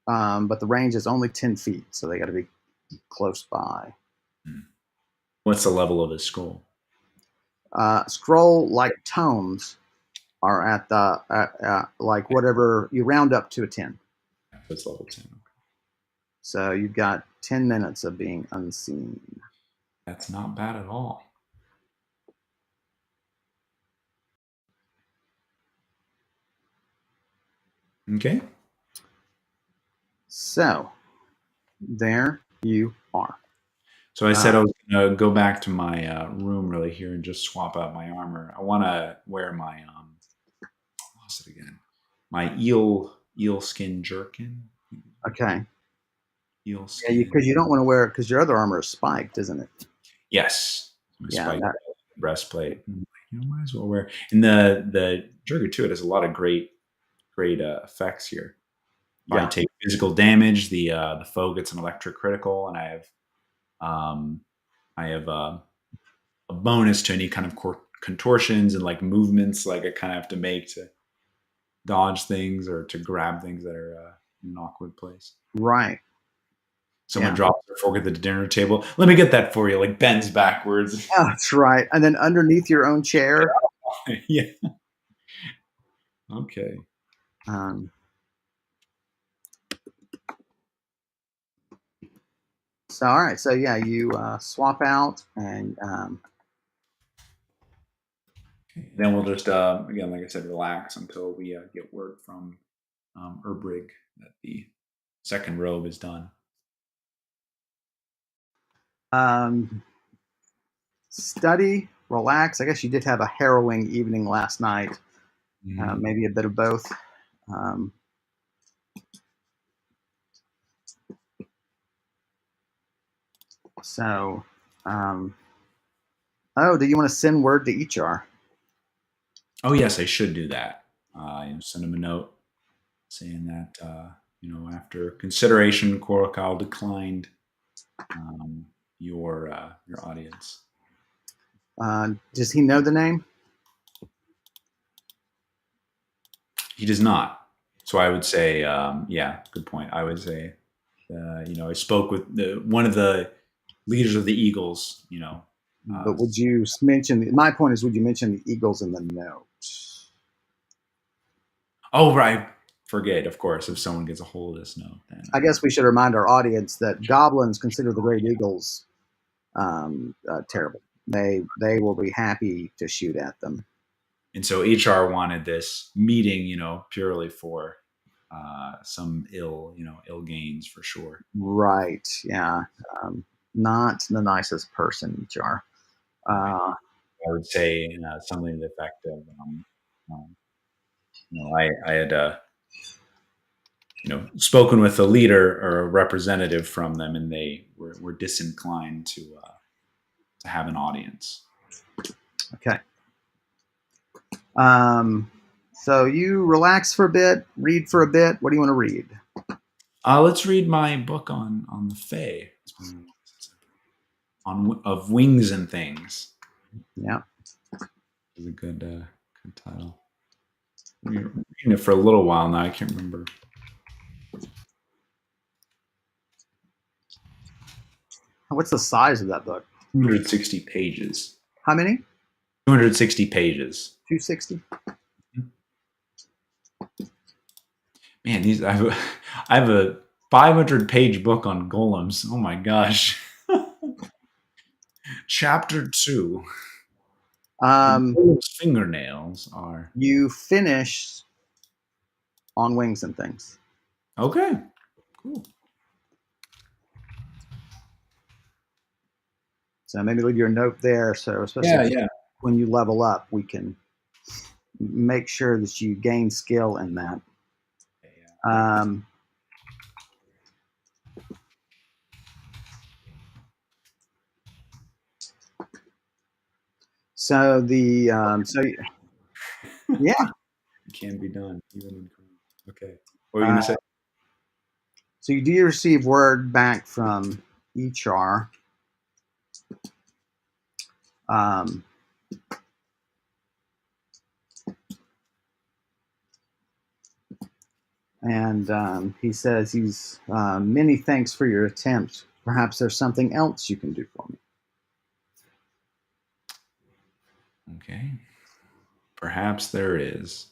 but the range is only 10 feet, so they got to be close by. Mm. What's the level of his scroll? Scroll like tomes are at the like whatever you round up to a 10. That's level 10. Okay. So you've got 10 minutes of being unseen. That's not bad at all. Okay. So there you are. So I Uh, said I was going to go back to my room really here and just swap out my armor. I want to wear my what's it again? My eel skin jerkin. okay. Eel Yeah, skin. because you don't want to wear it because your other armor is spiked, isn't it? Yes, my Yeah, spike breastplate. Might as well wear. And the jerkin too. It has a lot of great effects here. If I yeah, take physical damage, the foe gets an electric critical, and um, I have a bonus to any kind of contortions and like movements like I kind of have to make to dodge things or to grab things that are in an awkward place. right. Someone Yeah, drops their fork at the dinner table. Let me get that for you. Like bends backwards. oh, that's right. And then underneath your own chair. Yeah. Okay. Um, so all right. So yeah, you swap out, and Then we'll just again, like I said, relax until we get word from Erbrig that the second robe is done. Study, relax. I guess you did have a harrowing evening last night. Maybe a bit of both. Um, so, oh, do you want to send word to HR? Oh yes, I should do that. Send him a note saying that after consideration, Korokal declined your audience. Does he know the name? He does not. So I would say, yeah, good point. I would say, I spoke with one of the leaders of the Eagles. But would you mention? My point is, would you mention the Eagles in the note? Oh, right. Forget, of course, if someone gets a hold of this note, then I guess we should remind our audience that goblins consider the great eagles terrible. They will be happy to shoot at them. and so HR wanted this meeting, purely for some ill gains for sure. Right? Yeah. Not the nicest person, HR. I would say something to the effect of, I had spoken with a leader or a representative from them, and they were disinclined to have an audience. Okay. So you relax for a bit, read for a bit. What do you want to read? Let's read my book on the Fae. Of Wings and Things. Yeah. It's a good title. I've been reading it for a little while now. I can't remember. What's the size of that book? 260 pages. How many? 260 pages. 260. Man, I have a 500-page book on golems. Oh my gosh. Chapter 2. Golem's fingernails are. You finish on Wings and Things. Okay. Cool. So maybe leave your note there. So especially when you level up, we can make sure that you gain skill in that. So the yeah, it can be done even in. Okay. What are you gonna say? So you do receive word back from HR. And he says he's many thanks for your attempt. Perhaps there's something else you can do for me. Okay. Perhaps there is.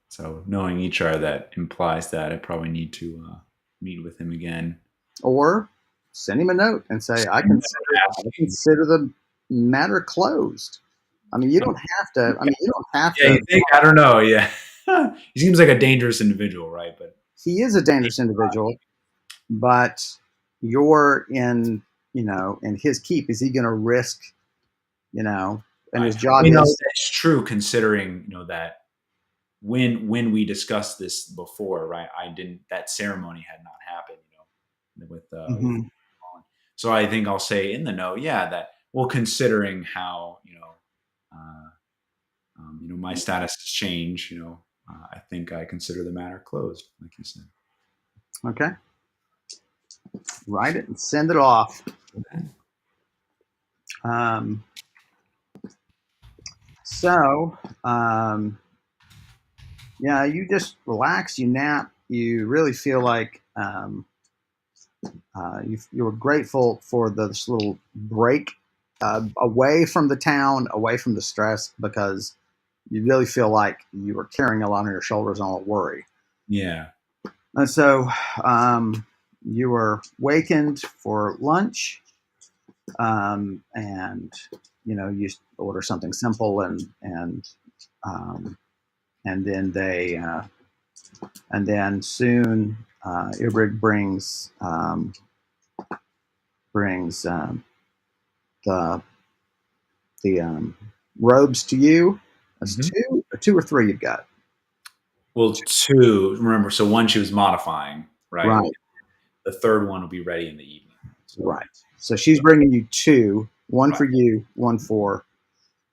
So knowing HR, that implies that I probably need to meet with him again. Or send him a note and say, I consider the matter closed. I mean, you don't have to. I mean, you don't have to. You think? I don't know. Yeah. He seems like a dangerous individual, right? But he is a dangerous individual, but you're in his keep. Is he going to risk, and his job is. That's true, considering, that when we discussed this before, right? That ceremony had not happened, with so I think I'll say in the note, that, well, considering how, my status has changed, I think I consider the matter closed, like you said. Okay. Write it and send it off. Okay. You just relax, you nap, you really feel like you were grateful for this little break away from the town, away from the stress, because you really feel like you were carrying a lot on your shoulders and all the worry. Yeah. And so you were wakened for lunch, and you order something simple, and then and then soon Ibrig brings brings the the robes to you. That's Mhm. two or three you've got. Well, 2, remember, so 1 she was modifying, right? Right, The 3rd one will be ready in the evening. So right. So she's bringing you two, one for right, you, one for,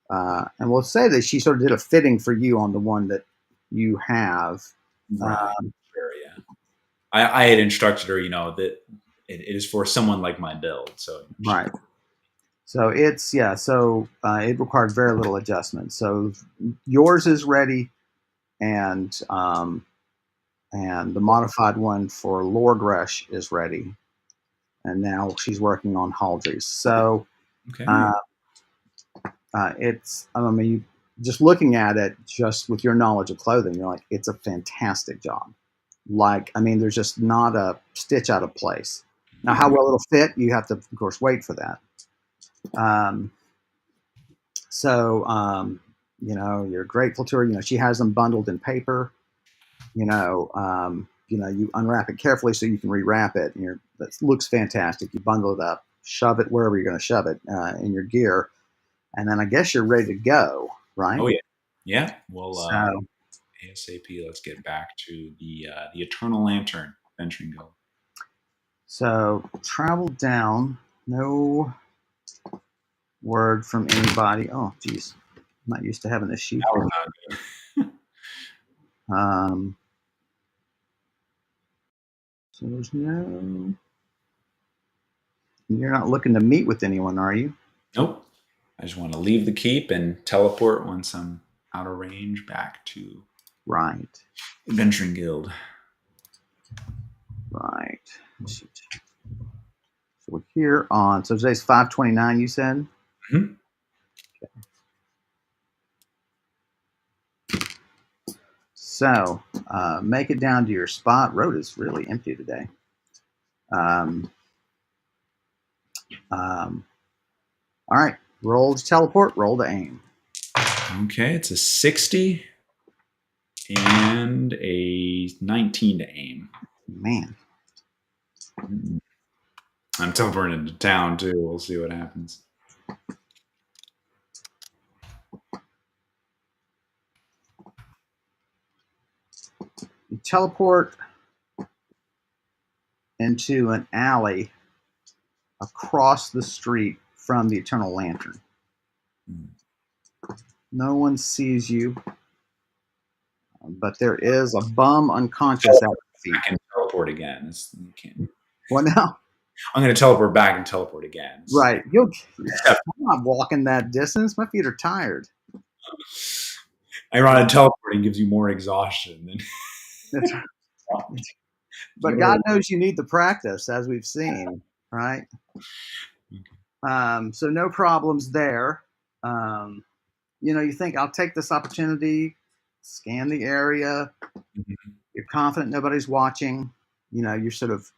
and we'll say that she sort of did a fitting for you on the one that you have. right. Sure, yeah. I had instructed her, that it is for someone like my build, so she Right. So it's yeah. So it required very little adjustment. So yours is ready, and the modified one for Lord Rush is ready, and now she's working on Haldry's. So okay. uh, it's I mean, just looking at it, just with your knowledge of clothing, you're like, it's a fantastic job. Like, I mean, there's just not a stitch out of place. Now, how well it'll fit, you have to, of course, wait for that. Um, So, you're grateful to her. She has them bundled in paper. You unwrap it carefully so you can rewrap it. And that looks fantastic. You bundle it up, shove it wherever you're going to shove it in your gear, and then I guess you're ready to go, right? Oh, yeah. Yeah. Well, So, ASAP, let's get back to the Eternal Lantern venturing guild. travel down. No word from anybody. Oh, geez, I'm not used to having this sheet That here. was not good. Um, so there's no. You're not looking to meet with anyone, are you? Nope. I just want to leave the keep and teleport once I'm out of range back to Right. Adventuring Guild. Right. So we're here on. So today's 5/29. You said. Mhm. So make it down to your spot. Road is really empty today. Um, um, all right. Roll to teleport. Roll to aim. Okay, it's a 60 and a 19 to aim. Man. I'm teleporting into town too. We'll see what happens. You teleport into an alley across the street from the Eternal Lantern. No one sees you, but there is a bum unconscious at your I feet. can teleport again. You can't. What now? I'm going to teleport back and teleport again. Right. I'm not walking that distance. My feet are tired. Ironic, teleporting gives you more exhaustion than. That's But God knows you need the practice, as we've seen, right? So no problems there. Um, you think I'll take this opportunity, scan the area. You're confident nobody's watching. You're sort of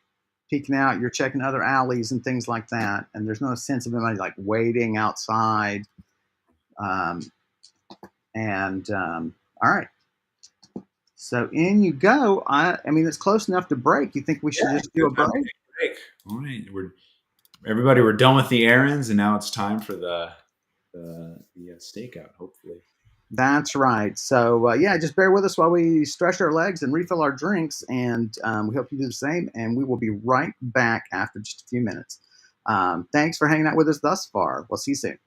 peeking out. You're checking other alleys and things like that, and there's no sense of anybody like waiting outside. Um, and All right, so in you go. I mean, it's close enough to break. You think we should just do a break? Break. All right, we're done with the errands, and now it's time for the stakeout. Hopefully, That's right. So yeah, just bear with us while we stretch our legs and refill our drinks, and we hope you do the same. And we will be right back after just a few minutes. Thanks for hanging out with us thus far. We'll see you soon.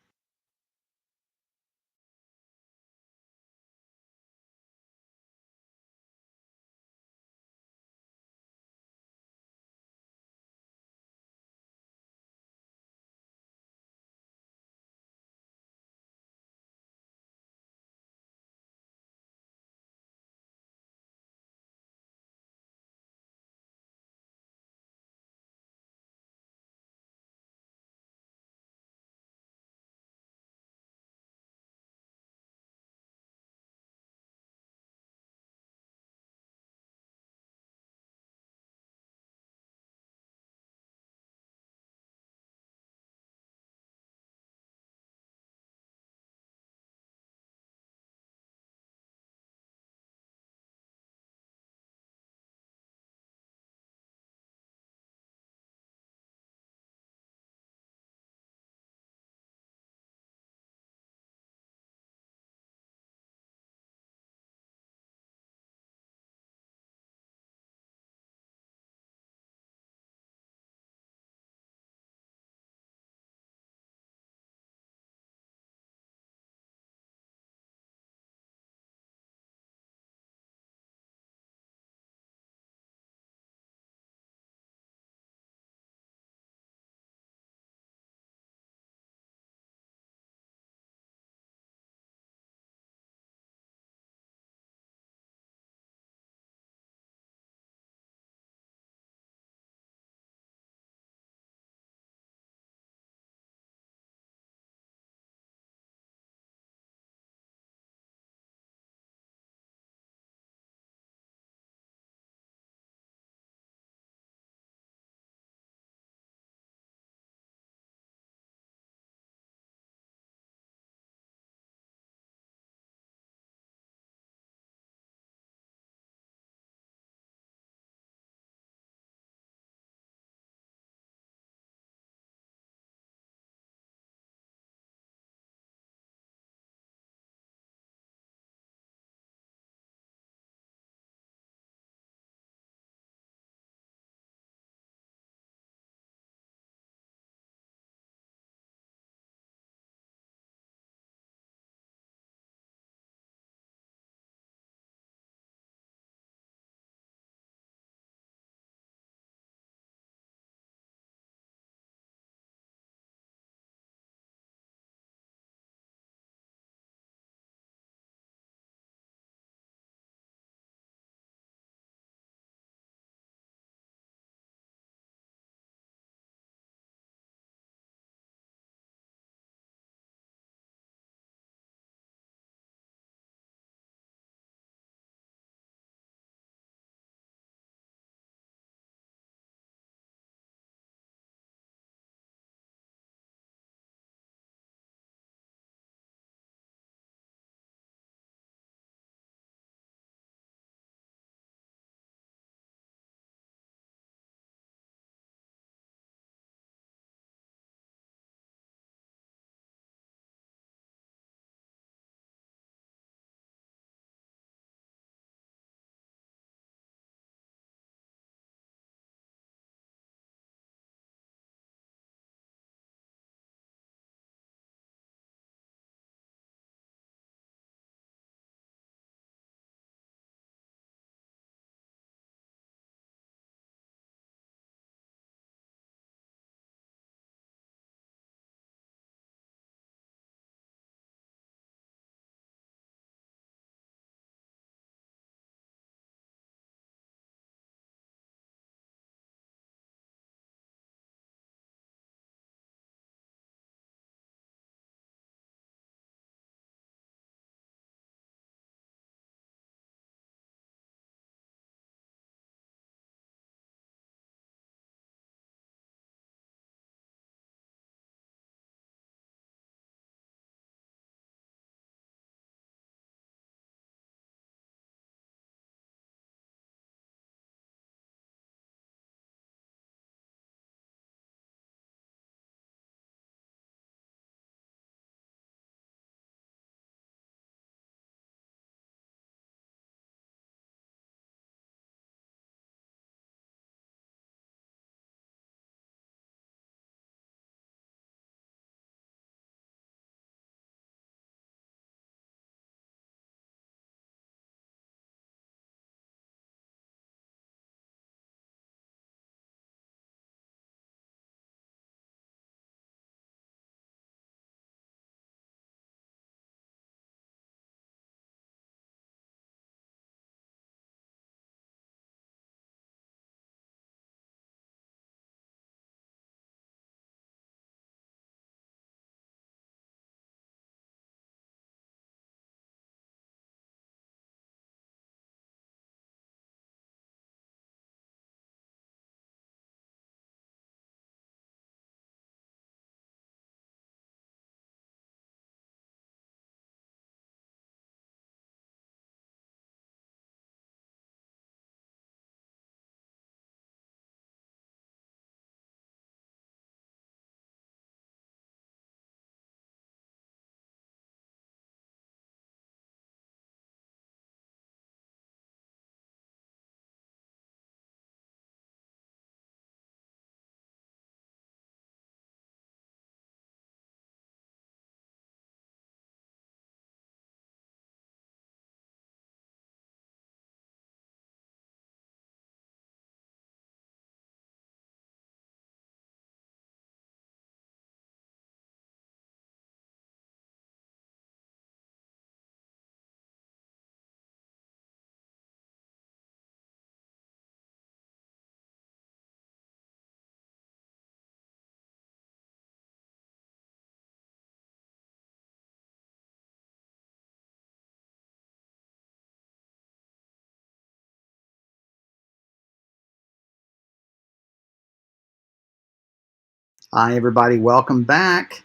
Hi, everybody. Welcome back.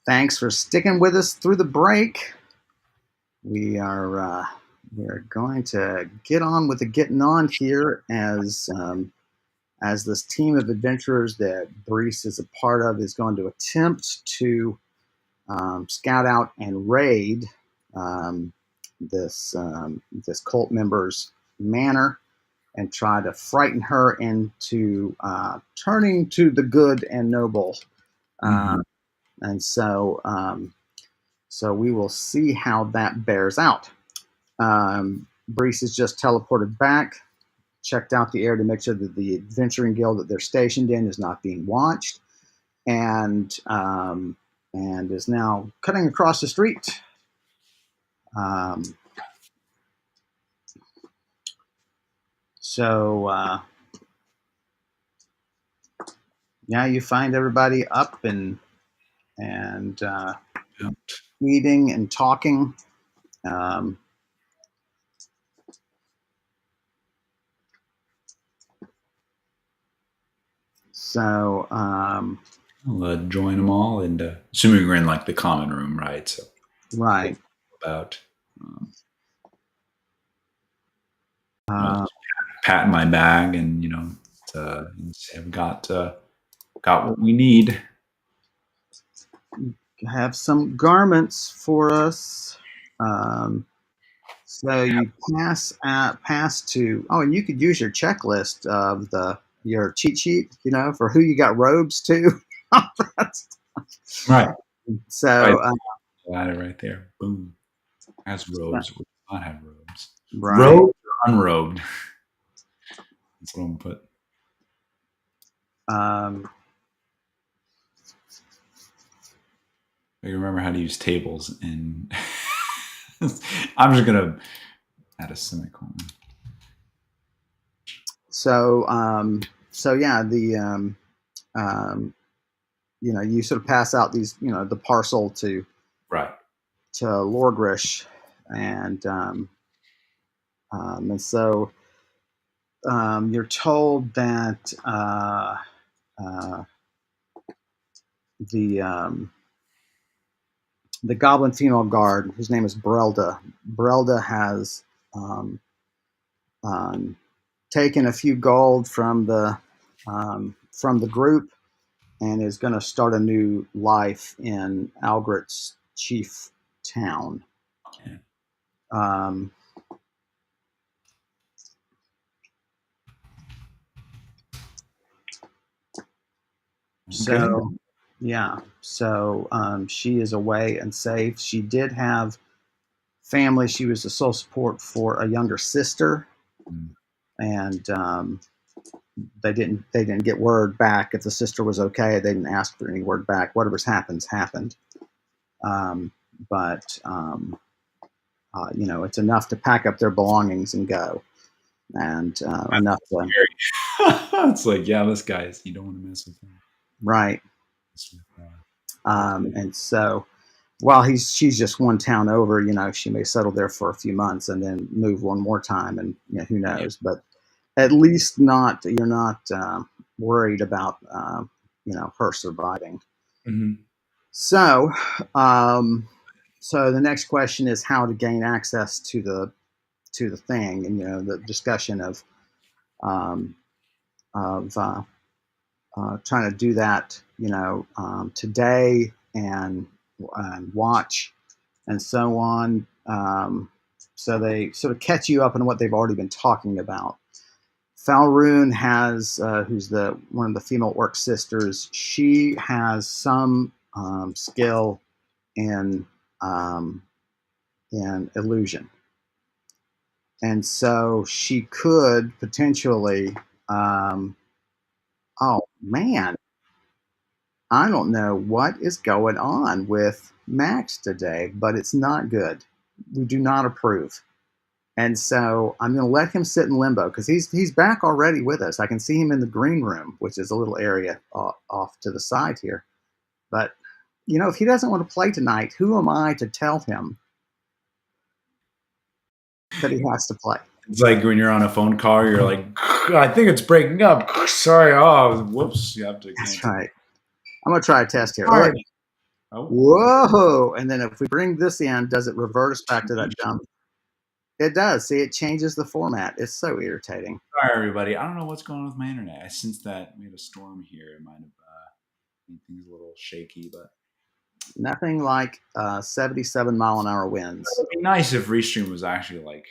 Thanks for sticking with us through the break. We are going to get on with the getting on here as this team of adventurers that Brise is a part of is going to attempt to scout out and raid um, this cult member's manor and try to frighten her into turning to the good and noble. Mm-hmm. And so we will see how that bears out. Brees is just teleported back, checked out the air to make sure that the adventuring guild that they're stationed in is not being watched, and is now cutting across the street. Um, so yeah, you find everybody up and Yeah. eating and talking. Um, so I'll join them all, and assuming we're in like the common room, right? So right. about um, Uh, pat my bag, and say I've got what we need. have some garments for us. Um, so you pass to. Oh, and you could use your checklist of your cheat sheet, for who you got robes to. Right. Right. so Ladder right there. Boom. Has robes. We do not have robes. right. Robed or unrobed? That's what I'm gonna put. Um, I remember how to use tables, and I'm just gonna add a semicolon. so yeah, you sort of pass out these, the parcel Right. to Lord Rish, and and so you're told that uh, the the Goblin female guard, whose name is Brelda has um, um, taken a few gold from the group and is going to start a new life in Algret's chief town. Yeah. Um, Okay. so yeah, so she is away and safe. She did have family. She was the sole support for a younger sister, Mm. and they didn't get word back if the sister was okay. They didn't ask for any word back. Whatever's happened. Um, but it's enough to pack up their belongings and go, and enough to It's like, yeah, this guy's. You don't want to mess with him. right. Mess with, And so while she's just one town over, she may settle there for a few months and then move one more time, and who yeah. knows? But at least you're not worried about her surviving. Mm-hmm. So, um, so the next question is how to gain access to the thing, and the discussion um, of trying to do that, today and watch and so on. So they sort of catch you up on what they've already been talking about. Falroon has, who's the one of the female orc sisters. She has some skill in um, in illusion, and so she could potentially. Oh man, I don't know what is going on with Max today, but it's not good. We do not approve. And so I'm going to let him sit in limbo because he's back already with us. I can see him in the green room, which is a little area off to the side here. But if he doesn't want to play tonight, who am I to tell him that he has to play? It's like when you're on a phone call, you're like, I think it's breaking up. Sorry. Oh, whoops. You have to That's cancel. right. I'm going to try a test here. All Look. right. Oh, Whoa. And then if we bring this in, does it revert us back to that jump? It does. See, it changes the format. It's so irritating. sorry, everybody. I don't know what's going on with my internet. I sense that we had a storm here. It might have made things a little shaky, but Nothing like 77-mile-an-hour it winds. would be nice if Restream was actually like,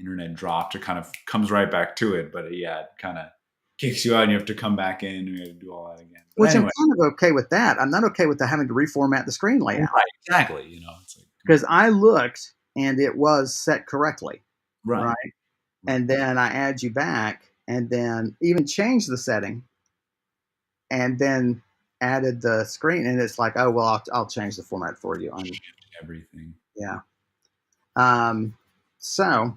internet dropped. It kind of comes right back to it, but yeah, it kind of kicks you out and you have to come back in and you have to do all that again. But Which I'm anyway, kind of okay with that. I'm not okay with having to reformat the screen layout right, exactly. It's like because I looked and it was set correctly, right, right? right. And then I add you back and then even change the setting and then added the screen and it's like, oh well, I'll change the format for you. Shift everything. Yeah. Um, so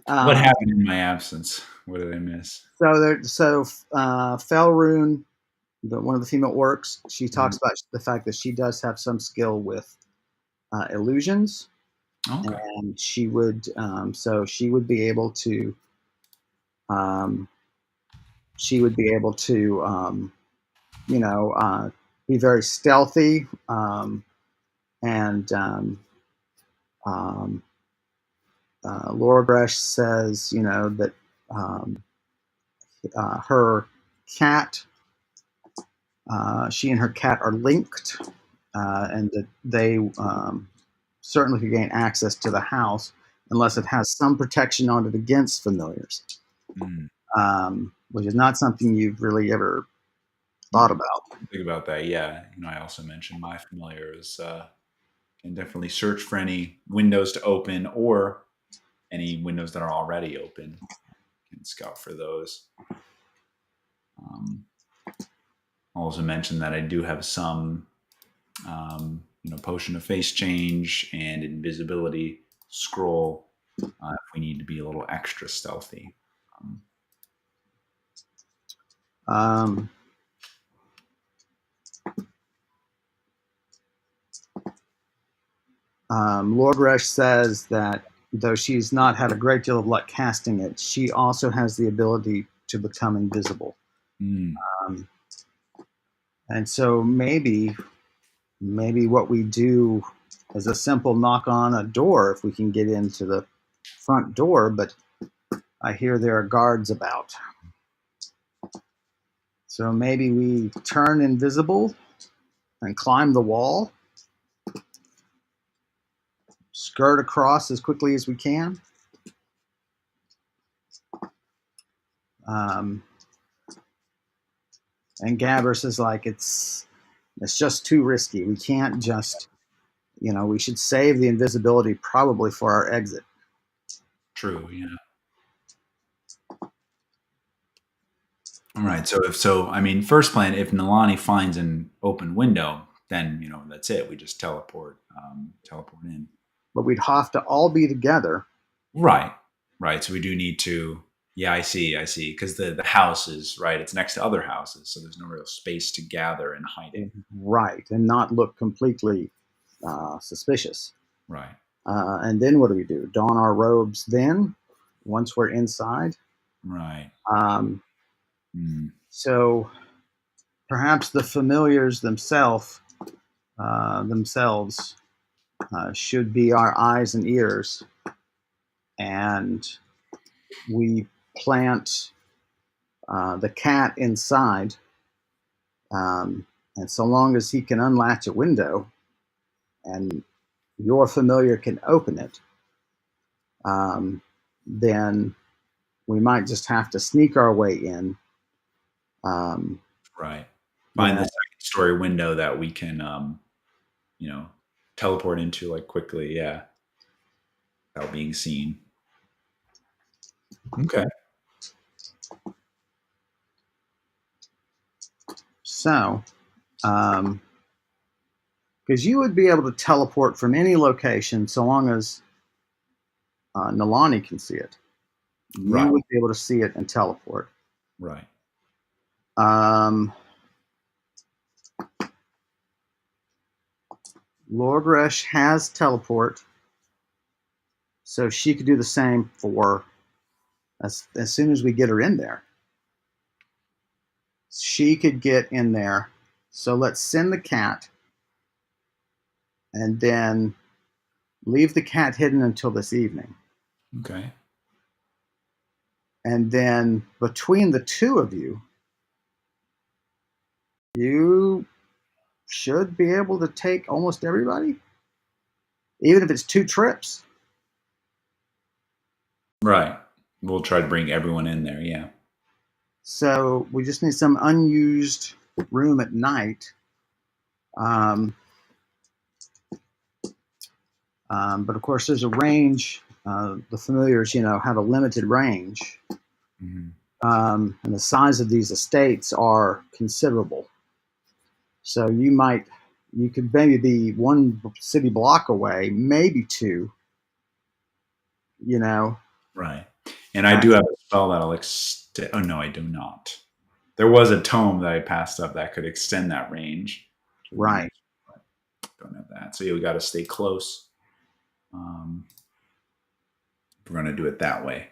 What um, happened in my absence? What did I miss? Felrune, one of the female orcs, she Mhm. talks about the fact that she does have some skill with illusions, Okay. and she would be able to um, you know, be very stealthy, and um, Lorgresh says, that um, her cat, she and her cat are linked, and that they certainly could gain access to the house unless it has some protection on it against familiars, Mm. which is not something you've really ever thought about. Think about that. Yeah. I also mentioned my familiars can definitely search for any windows to open or any windows that are already open. Can scout for those. Um, also mentioned that I do have some, potion of face change and invisibility scroll if we need to be a little extra stealthy. Um, Um, Lord Resh says that though she's not had a great deal of luck casting it, she also has the ability to become invisible. mm, Um, and so maybe what we do is a simple knock on a door if we can get into the front door, but I hear there are guards about. So maybe we turn invisible and climb the wall, skirt across as quickly as we can. Um, and Gabrus is like, it's just too risky. We can't just, we should save the invisibility probably for our exit. true. Yeah. All right. So, I mean, first plan, if Nalani finds an open window, then, that's it. We just teleport in. But we'd have to all be together. Right. Right. So we do need to, yeah, I see. I see. Because the house is, right, it's next to other houses. So there's no real space to gather and hiding. Right, and not look completely suspicious. Right. And then what do we do? Don our robes then, once we're inside. Right. Um, Mm, so perhaps the familiars themselves should be our eyes and ears, and we plant the cat inside, and so long as he can unlatch a window and your familiar can open it, then we might just have to sneak our way in. Um, right. you Find the know, second story window that we can, you know, teleport into like quickly. Yeah. Without being seen. Okay. so, because you would be able to teleport from any location so long as Nalani can see it. You Right. would be able to see it and teleport. Right. Um, Lorgresh has teleport, so she could do the same for as soon as we get her in there. she could get in there. So let's send the cat and then leave the cat hidden until this evening. Okay. And then between the two of you, you should be able to take almost everybody, even if it's 2 trips. Right. We'll try to bring everyone in there. Yeah. So we just need some unused room at night. Um, but of course, there's a range. The familiars, have a limited range, Mm-hmm. and the size of these estates are considerable. So you could maybe be one city block away, maybe two. You know, Right. And I do have a spell that'll extend. Oh, no, I do not. There was a tome that I passed up that could extend that range. right? Don't have that. So yeah, we got to stay close. We're going to do it that way.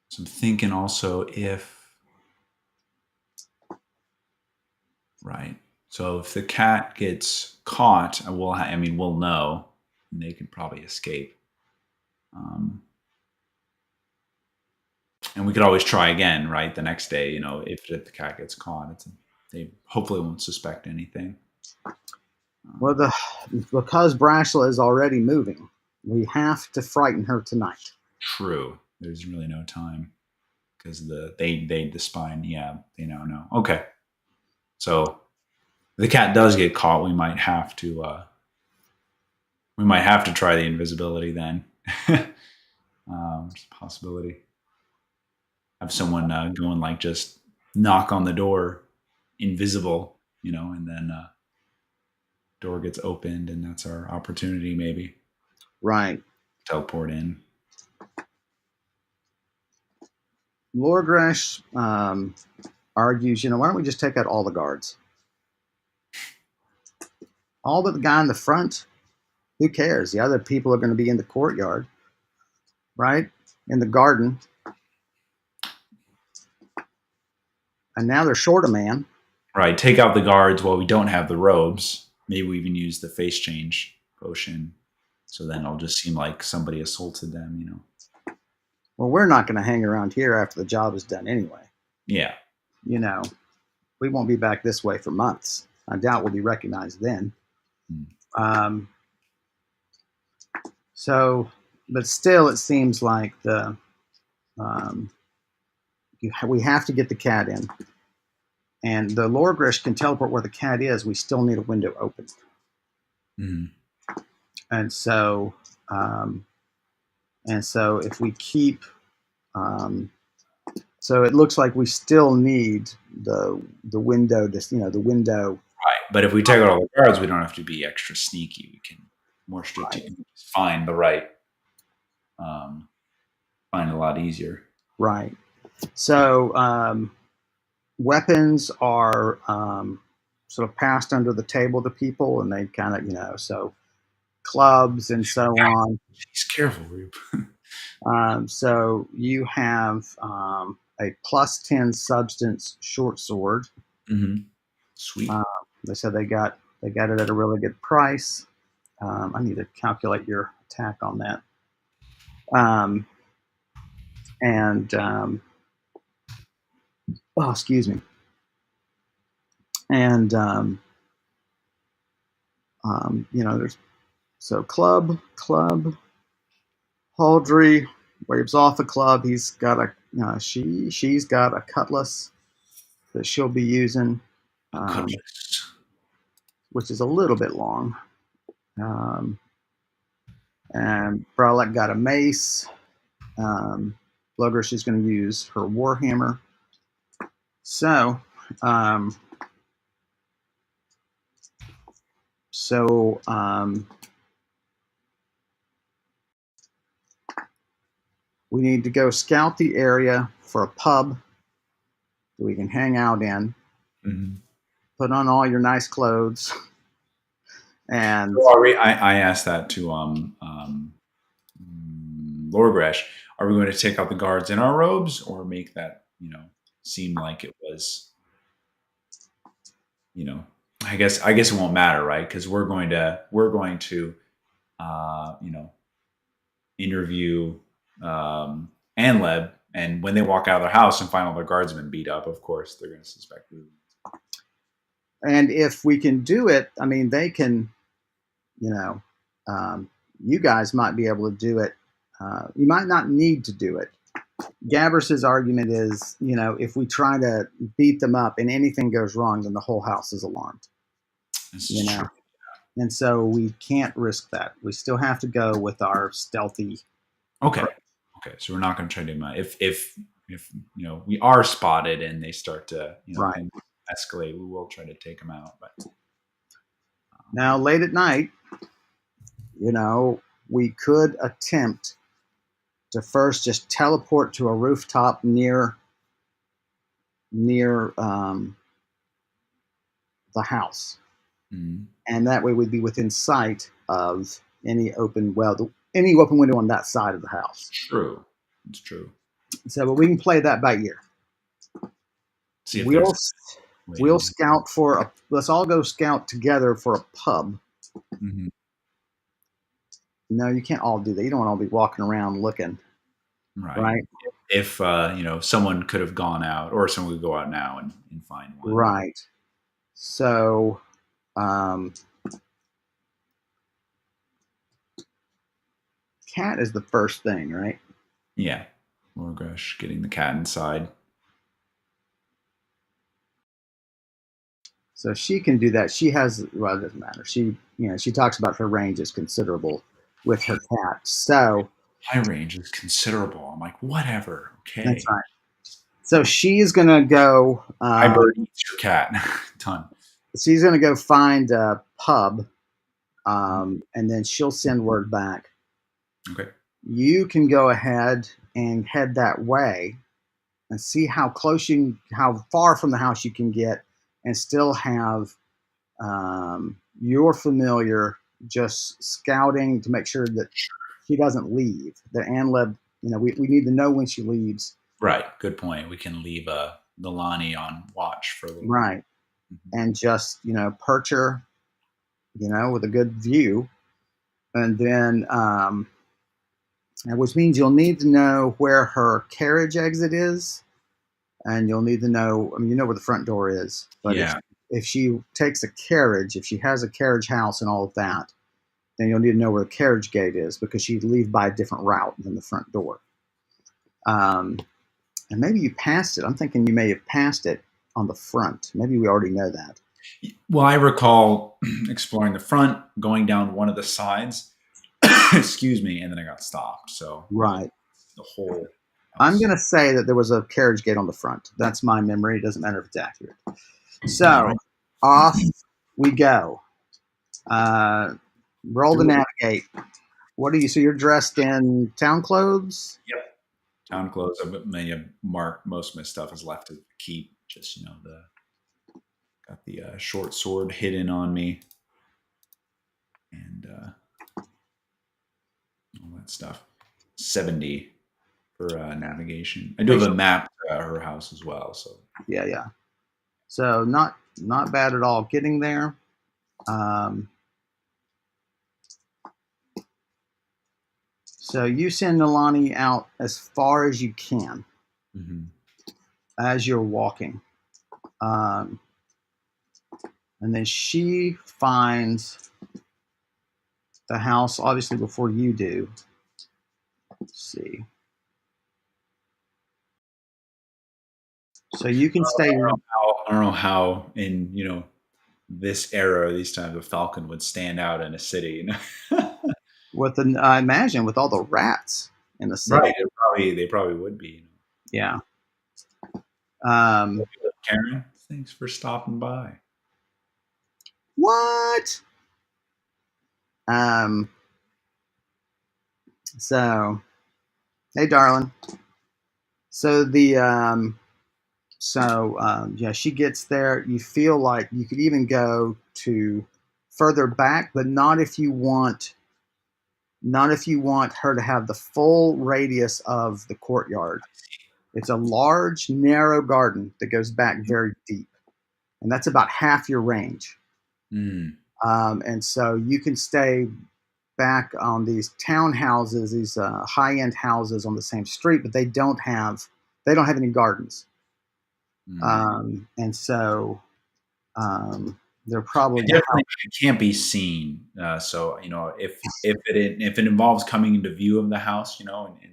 So I'm thinking also if, right. So if the cat gets caught, we'll know, and they can probably escape. And we could always try again, right? The next day, if the cat gets caught, they hopefully won't suspect anything. Well, because Brashla is already moving, we have to frighten her tonight. True. There's really no time because the spine, yeah, they now know. Okay, so if the cat does get caught, we might have to try the invisibility then. It's a possibility. Have someone go and like just knock on the door, invisible, and then door gets opened, and that's our opportunity, maybe. Right. Teleport in. Lorgresh argues, why don't we just take out all the guards? All but the guy in the front. Who cares? The other people are going to be in the courtyard, right? In the garden. And now they're short a man. Right. Take out the guards while we don't have the robes. Maybe we even use the face change potion. So then it'll just seem like somebody assaulted them, Well, we're not going to hang around here after the job is done anyway. Yeah. We won't be back this way for months. I doubt we'll be recognized then. But still, it seems like we have to get the cat in. And the Lorgresh can teleport where the cat is. We still need a window open. Mm-hmm. And so if we keep, so it looks like we still need the window, the window. Right. But if we take out all the guards, we don't have to be extra sneaky. We can more strategically find the right, find a lot easier. Right. So weapons are sort of passed under the table to people, and they kind of, so clubs and so on. Jeez, careful, Rube. So you have a +10 substance short sword. Mm-hmm. Sweet. They said they got it at a really good price. I need to calculate your attack on that. Excuse me. And there's club. Haldry waves off a club. He's got a she's got a cutlass that she'll be using, which is a little bit long. And Bralek got a mace. Lugrish is going to use her warhammer. So we need to go scout the area for a pub that we can hang out in. Mm-hmm. Put on all your nice clothes. And I asked that to Lorgresh. Are we going to take out the guards in our robes or make that, seemed like it was, I guess it won't matter, right? Because we're going to interview Anleb, and when they walk out of their house and find all their guardsmen beat up, of course they're going to suspect we. And if we can do it, I mean, they can, you know, um, you guys might be able to do it. You might not need to do it. Gabrus's argument is, if we try to beat them up and anything goes wrong, then the whole house is alarmed. This You is know, true. and so we can't risk that. We still have to go with our stealthy. Okay. So we're not going to try to do that. If we are spotted and they start to Right. things escalate, we will try to take them out. But Now, late at night, we could attempt to first just teleport to a rooftop near the house, and that way we'd be within sight of any open window on that side of the house. True, it's true. So, but we can play that by ear. See if we'll scout for let's all go scout together for a pub. Mm-hmm. No, you can't all do that. You don't want to all be walking around looking. Right. If someone could have gone out, or someone could go out now and find one. Right. So, cat is the first thing, right? Yeah. Morgosh getting the cat inside. So she can do that. She has, well, it doesn't matter. She talks about her range is considerable with her cat. So my range is considerable. I'm like, whatever. Okay. That's right. So she's going to go. My bird eats your cat. Ton. She's going to go find a pub, and then she'll send word back. Okay. You can go ahead and head that way and see how far from the house you can get and still have your familiar just scouting to make sure that she doesn't leave. That Anleb, we need to know when she leaves. Right. Good point. We can leave Nalani on watch for a little. Right. Mm-hmm. And just, perch her, with a good view. And then, which means you'll need to know where her carriage exit is. And you'll need to know, where the front door is. But yeah. If she takes a carriage, if she has a carriage house and all of that, then you'll need to know where the carriage gate is because she'd leave by a different route than the front door. And maybe you passed it. I'm thinking you may have passed it on the front. Maybe we already know that. Well, I recall exploring the front, going down one of the sides, excuse me, and then I got stopped. So right. The whole... I'm going to say that there was a carriage gate on the front. That's my memory. It doesn't matter if it's accurate. So off we go. Roll to navigate. So you're dressed in town clothes? Yep. Town clothes. I mark most of my stuff is left to keep. Just, got the short sword hidden on me. And all that stuff. 70 for navigation. I do have a map to her house as well. So yeah. So not bad at all getting there. So you send Nalani out as far as you can as you're walking. And then she finds the house, obviously, before you do. Let's see. So you can stay. I don't know how in, this era, these times, a falcon would stand out in a city. I imagine with all the rats in the city. Right. They probably would be. Yeah. Karen, thanks for stopping by. What? So, hey, darling. So she gets there. You feel like you could even go to further back, but not if you want her to have the full radius of the courtyard. It's a large, narrow garden that goes back very deep, and that's about half your range. Mm. And so you can stay back on these townhouses, these high-end houses on the same street, but they don't have any gardens, Mm. and so they're probably It the house. definitely can't be seen. So if it involves coming into view of the house, and You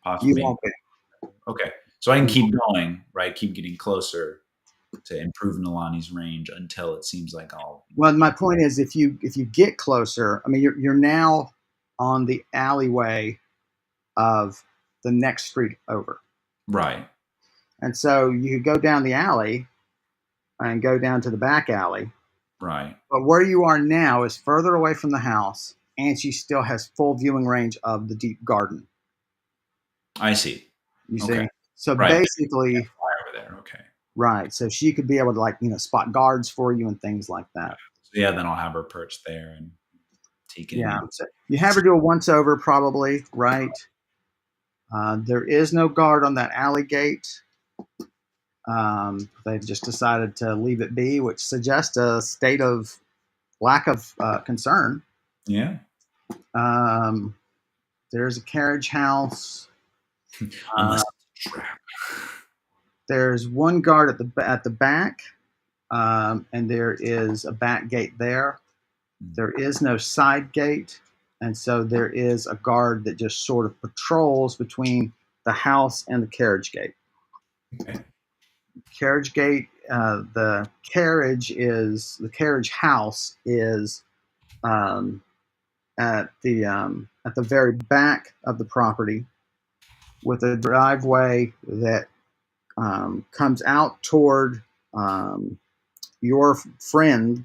possibly being won't be. okay. So I can You keep going, right? Keep getting closer to improve Nalani's range until it seems like I'll Well, my point is, if you get closer, I mean, you're now on the alleyway of the next street over, right, and so you could go down the alley and go down to the back alley. right. But where you are now is further away from the house, and she still has full viewing range of the deep garden. I see. You Okay, see, so right. Can't basically, fly over there. Okay. right. So she could be able to spot guards for you and things like that. So yeah, then I'll have her perched there and take Yeah. in. So you have her do a once over, probably, right? There is no guard on that alley gate. They've just decided to leave it be, which suggests a state of lack of concern. Yeah. Um, there's a carriage house. Uh, Unless it's a trap. there's one guard at the back, and there is a back gate there. There is no side gate, and so there is a guard that just sort of patrols between the house and the carriage gate. Okay. Carriage gate. The carriage house is um, at the very back of the property, with a driveway that comes out toward um, your friendly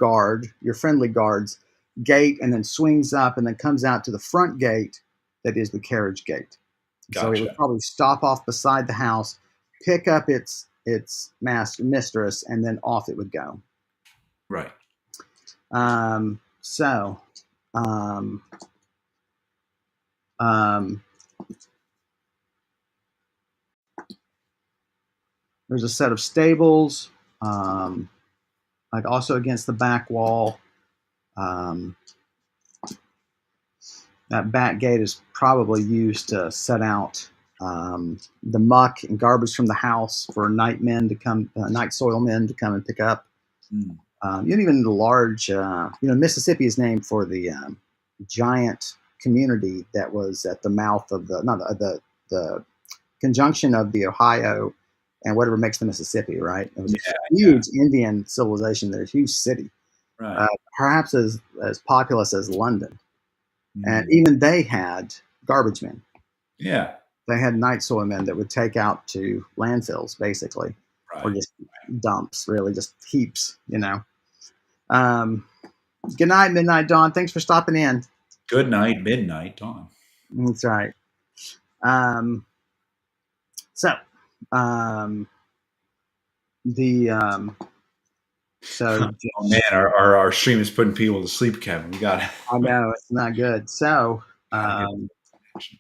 guard's gate, and then swings up and then comes out to the front gate that is the carriage gate. So it would Gotcha. probably stop off beside the house, pick up its mistress, and then off it would go. Right. So um, there's a set of stables, like also against the back wall. Um, that back gate is probably used to set out the muck and garbage from the house for night soil men to come and pick up. Mm. You don't even need a large, Mississippi is named for the giant community that was at the mouth of the conjunction of the Ohio and whatever makes the Mississippi, right? It was a Yeah. huge Indian civilization there, a huge city, Right. perhaps as populous as London. And Mm. even they had garbage men. Yeah. They had night soil men that would take out to landfills, basically, or Right. just dumps, really, just heaps. Um, Good night, Midnight Dawn. Thanks for stopping in. Good night, midnight, dawn. That's right. So, um, the so Oh man, our stream is putting people to sleep, Kevin. We got I know it's not good. So, to get action.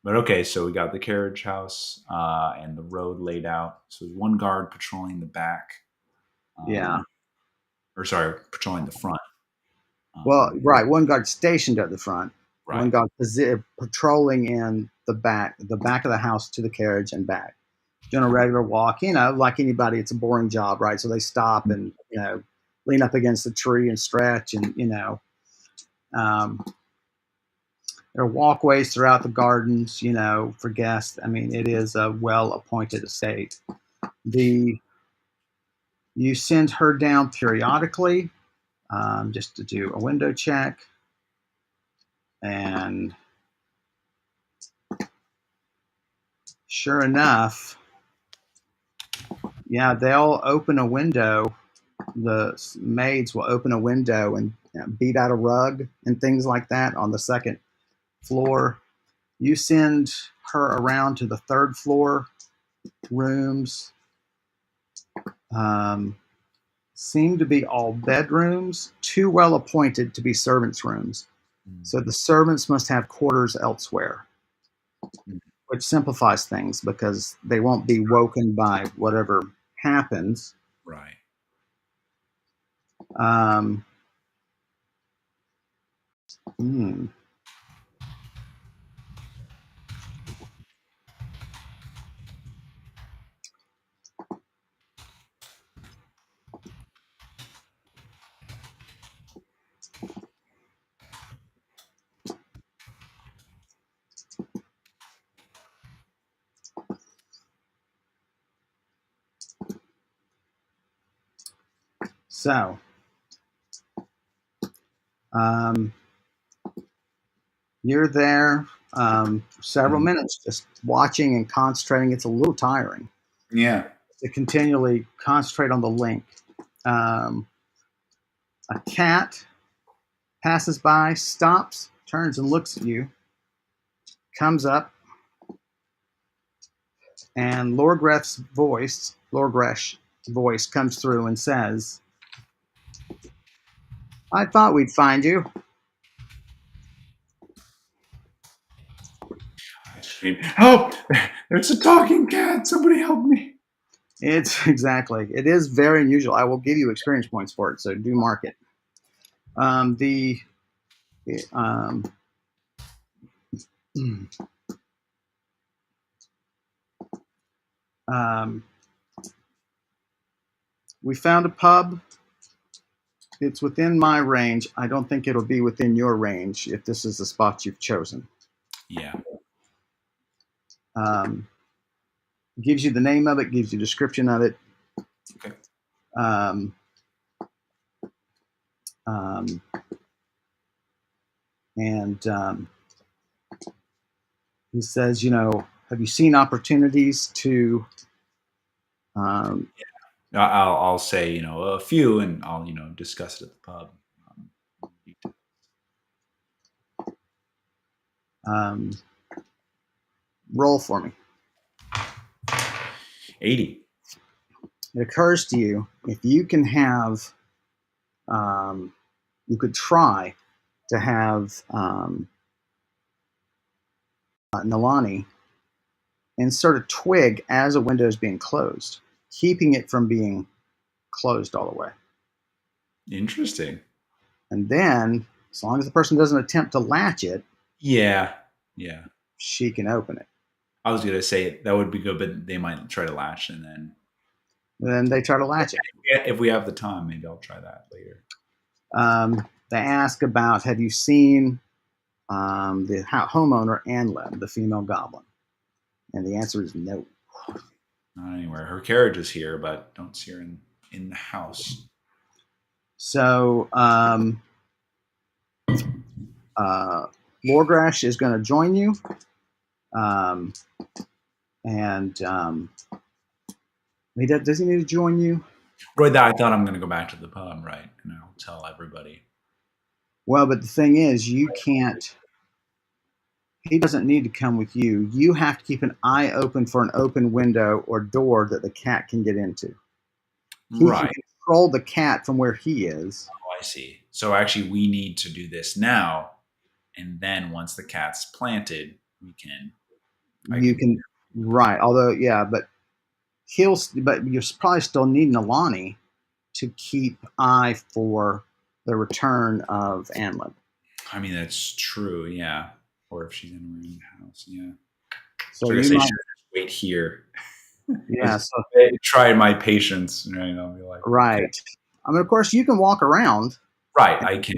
But okay, so we got the carriage house and the road laid out. So there's one guard patrolling the back. yeah. Or sorry, patrolling the front. Well, right. One guard stationed at the front. Right. One guard patrolling in the back of the house to the carriage and back, doing a regular walk. Like anybody, it's a boring job, right? So they stop and lean up against the tree and stretch, and um, there are walkways throughout the gardens, for guests. I mean, it is a well-appointed estate. You send her down periodically, just to do a window check, and sure enough, yeah, they'll open a window. The maids will open a window and beat out a rug and things like that on the second floor. You send her around to the third floor rooms. Seem to be all bedrooms, too well appointed to be servants' rooms. So the servants must have quarters elsewhere, which simplifies things because they won't be woken by whatever happens. Right. Um, hmm. So, um, you're there for several Mhm. minutes just watching and concentrating. It's a little tiring Yeah. to continually concentrate on the link. Um, a cat passes by, stops, turns and looks at you, comes up, and Lord Gresh's voice comes through and says, I thought we'd find you. I scream, help! There's a talking cat. Somebody help me. It's exactly. It is very unusual. I will give you experience points for it, so do mark it. The um, um, we found a pub. It's within my range. I don't think it'll be within your range if this is the spot you've chosen. Yeah. Um, gives you the name of it, gives you a description of it. Okay. Um, um, and he says, have you seen opportunities to um, I'll say, a few, and I'll, discuss it at the pub. Um, um, roll for me? 80. It occurs to you if you can have, you could try to have Nalani insert a twig as a window is being closed, keeping it from being closed all the way. Interesting. And then, as long as the person doesn't attempt to latch it, Yeah. Yeah. she can open it. I was going to say that would be good, but they might try to latch, and then And then they try to latch it. if we have the time, maybe I'll try that later. They ask about, have you seen the homeowner Anleb, the female goblin? And the answer is no. Not anywhere. Her carriage is here, but don't see her in the house. So Lorgrash is going to join you. Um, and does he need to join you? Right, I thought I'm going to go back to the pub, right? And I'll tell everybody. Well, but the thing is, you can't. He doesn't need to come with you. You have to keep an eye open for an open window or door that the cat can get into. He can Right. control the cat from where he is. Oh, I see. So actually, we need to do this now, and then once the cat's planted, we can. You can, right? Although, yeah, but but you're probably still needing Alani to keep eye for the return of Anlib. I mean, that's true. Yeah. Or if she's in the house, yeah. So So I guess you I might, should just wait here. yeah. So Try my patience, right? I'll be like, okay. right. I mean, of course, you can walk around. Right. I can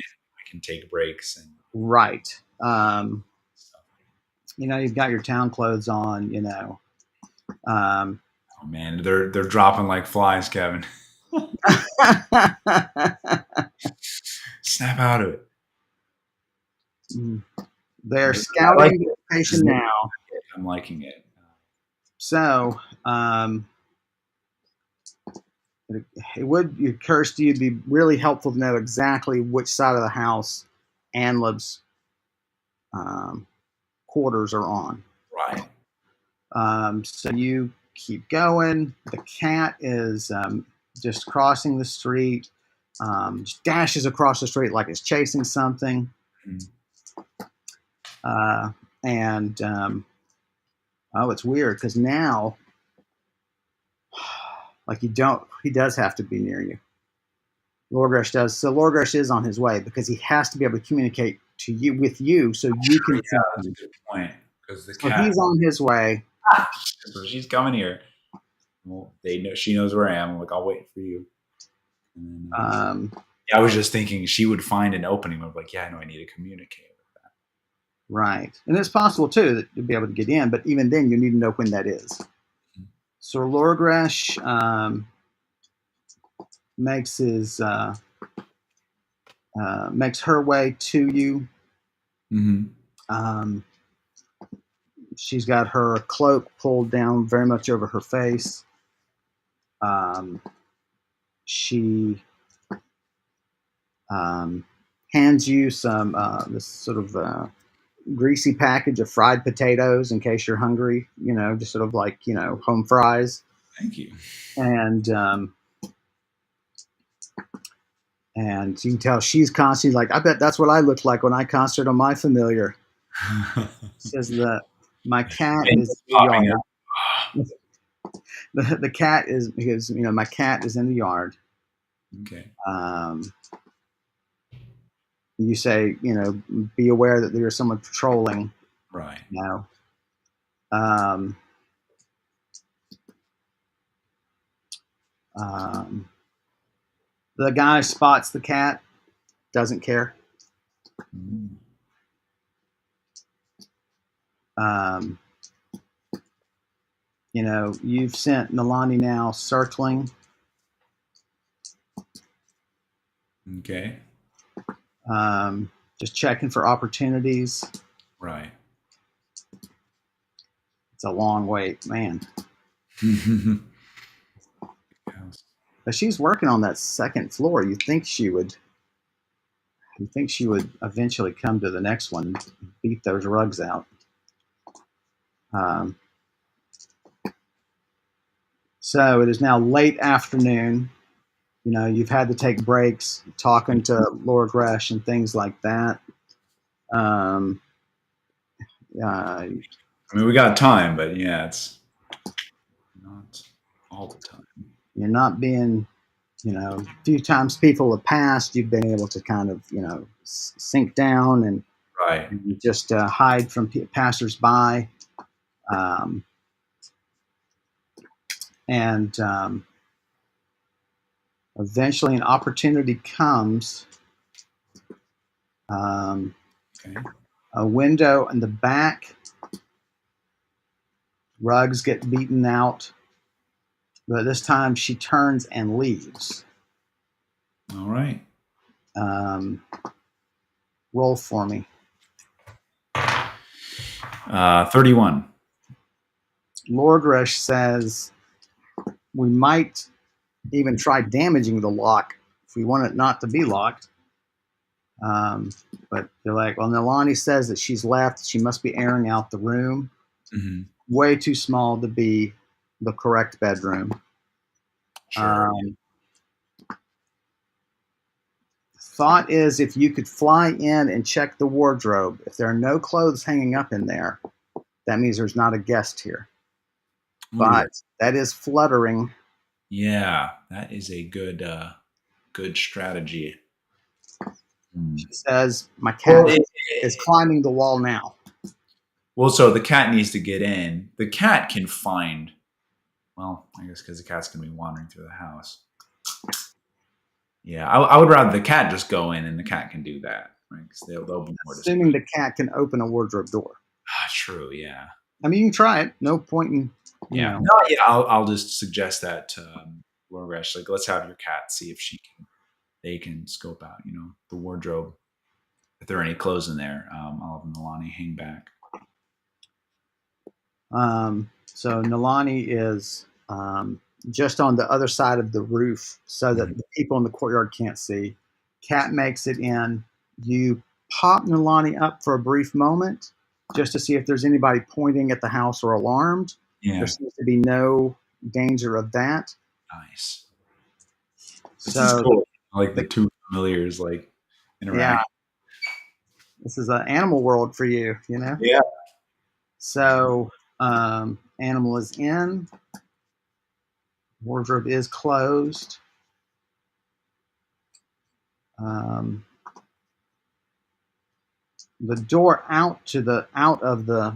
take breaks and Right. stuff. You've got your town clothes on. Um, Oh man, they're dropping like flies, Kevin. Snap out of it. they're I like scouting the location it. now. I'm liking it. So it occurs to you to be really helpful to know exactly which side of the house Anlib's um, quarters are on. Right. So you keep going. The cat is just crossing the street, just dashes across the street like it's chasing something. Mhm. And Oh, it's weird because now, like he does have to be near you. Lorgresh does. So Lorgresh is on his way because he has to be able to communicate to you with you so you Sure, can yeah, see that's a him. good point. Because the So cat, he's on his way. so she's coming here. Well, they know she knows where I am. I'm like, I'll wait for you. And then, Um, yeah, I was just thinking she would find an opening. I'm like, yeah, I know I need to communicate. right. And it's possible too that you'll be able to get in, but even then you need to know when that is. So Lorgresh makes his makes her way to you. Mm-hmm. Um, she's got her cloak pulled down very much over her face. She hands you some this sort of greasy package of fried potatoes in case you're hungry. You know, just sort of like home fries. Thank you. And and you can tell she's constantly like, I bet that's what I looked like when I concentrated on my familiar. Says that my cat And is just in the popping yard. up. The cat is because my cat is in the yard. Okay. Um, you say be aware that there's someone patrolling. Right. You know, um, um, the guy spots the cat, doesn't care. Mm. Um, you've sent Nalani now circling. Okay. Just checking for opportunities. Right. It's a long wait, man. But she's working on that second floor. You think she would eventually come to the next one, beat those rugs out. Um, so it is now late afternoon. You've had to take breaks, talking to Laura Gresh and things like that. Um, I mean, we got time, but yeah, it's not all the time. you're not being, a few times people have passed, you've been able to kind of, sink down and Right. just hide from passersby. Um, and eventually an opportunity comes. Um, Okay. a window in the back, rugs get beaten out, but this time she turns and leaves. All right. Um, roll for me. 31. Lordresh says we might even try damaging the lock if we want it not to be locked. But they're like, well, Nalani says that she's left. She must be airing out the room. Mm-hmm. Way too small to be the correct bedroom. Sure. Thought is if you could fly in and check the wardrobe, if there are no clothes hanging up in there, that means there's not a guest here. Ooh, But that is fluttering. yeah, that is a good strategy. She says, my Well, cat is climbing the wall now. well, so the cat needs to get in. The cat can find. Well, I guess because the cat's going to be wandering through the house. Yeah, I would rather the cat just go in, and the cat can do that, right? Because they'll be more Assuming discreet. the cat can open a wardrobe door. True. Yeah. I mean, you can try it. No point in, Yeah. know. No, yeah. I'll just suggest that to Loresh. Like, let's have your cat see if they can scope out, the wardrobe. If there are any clothes in there, I'll have Nalani hang back. So Nalani is just on the other side of the roof so that the people in the courtyard can't see. Cat makes it in. You pop Nalani up for a brief moment just to see if there's anybody pointing at the house or alarmed. Yeah. There seems to be no danger of that. Nice. This is So cool. I like the two familiars interact. yeah, this is an animal world for you, Yeah. So Animal is in. Wardrobe is closed. Um, the door out of the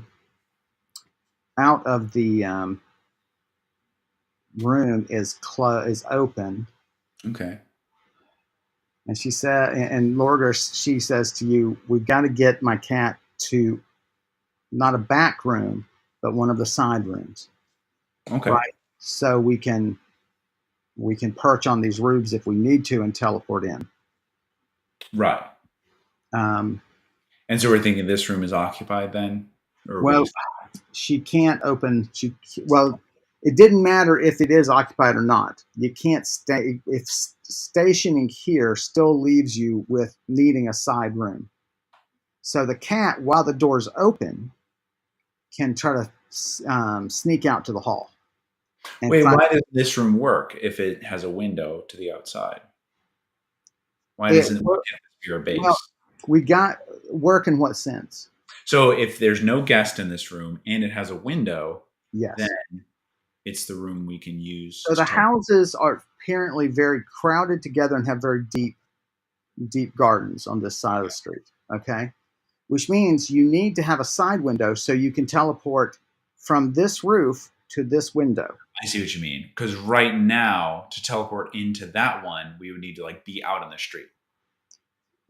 room is open. Okay. And she said, and Lorger, she says to you, "We've got to get my cat to not a back room, but one of the side rooms, Okay. right? So we can perch on these roofs if we need to and teleport in." Right. Um, And so we're thinking this room is occupied then, or are we well, just she can't open. Well, it didn't matter if it is occupied or not. You can't stay if stationing here still leaves you with needing a side room. So the cat, while the door's open, can try to sneak out to the hall and wait? find Why does this room work if it has a window to the outside? Why it. doesn't it make it your Well, base? we got work in what sense? So if there's no guest in this room and it has a window, then Yes. it's the room we can use So to the tell. houses are apparently very crowded together and have very deep gardens on this side of the street. Okay, which means you need to have a side window so you can teleport from this roof to this window. I see what you mean. Because right now, to teleport into that one, we would need to like be out on the street.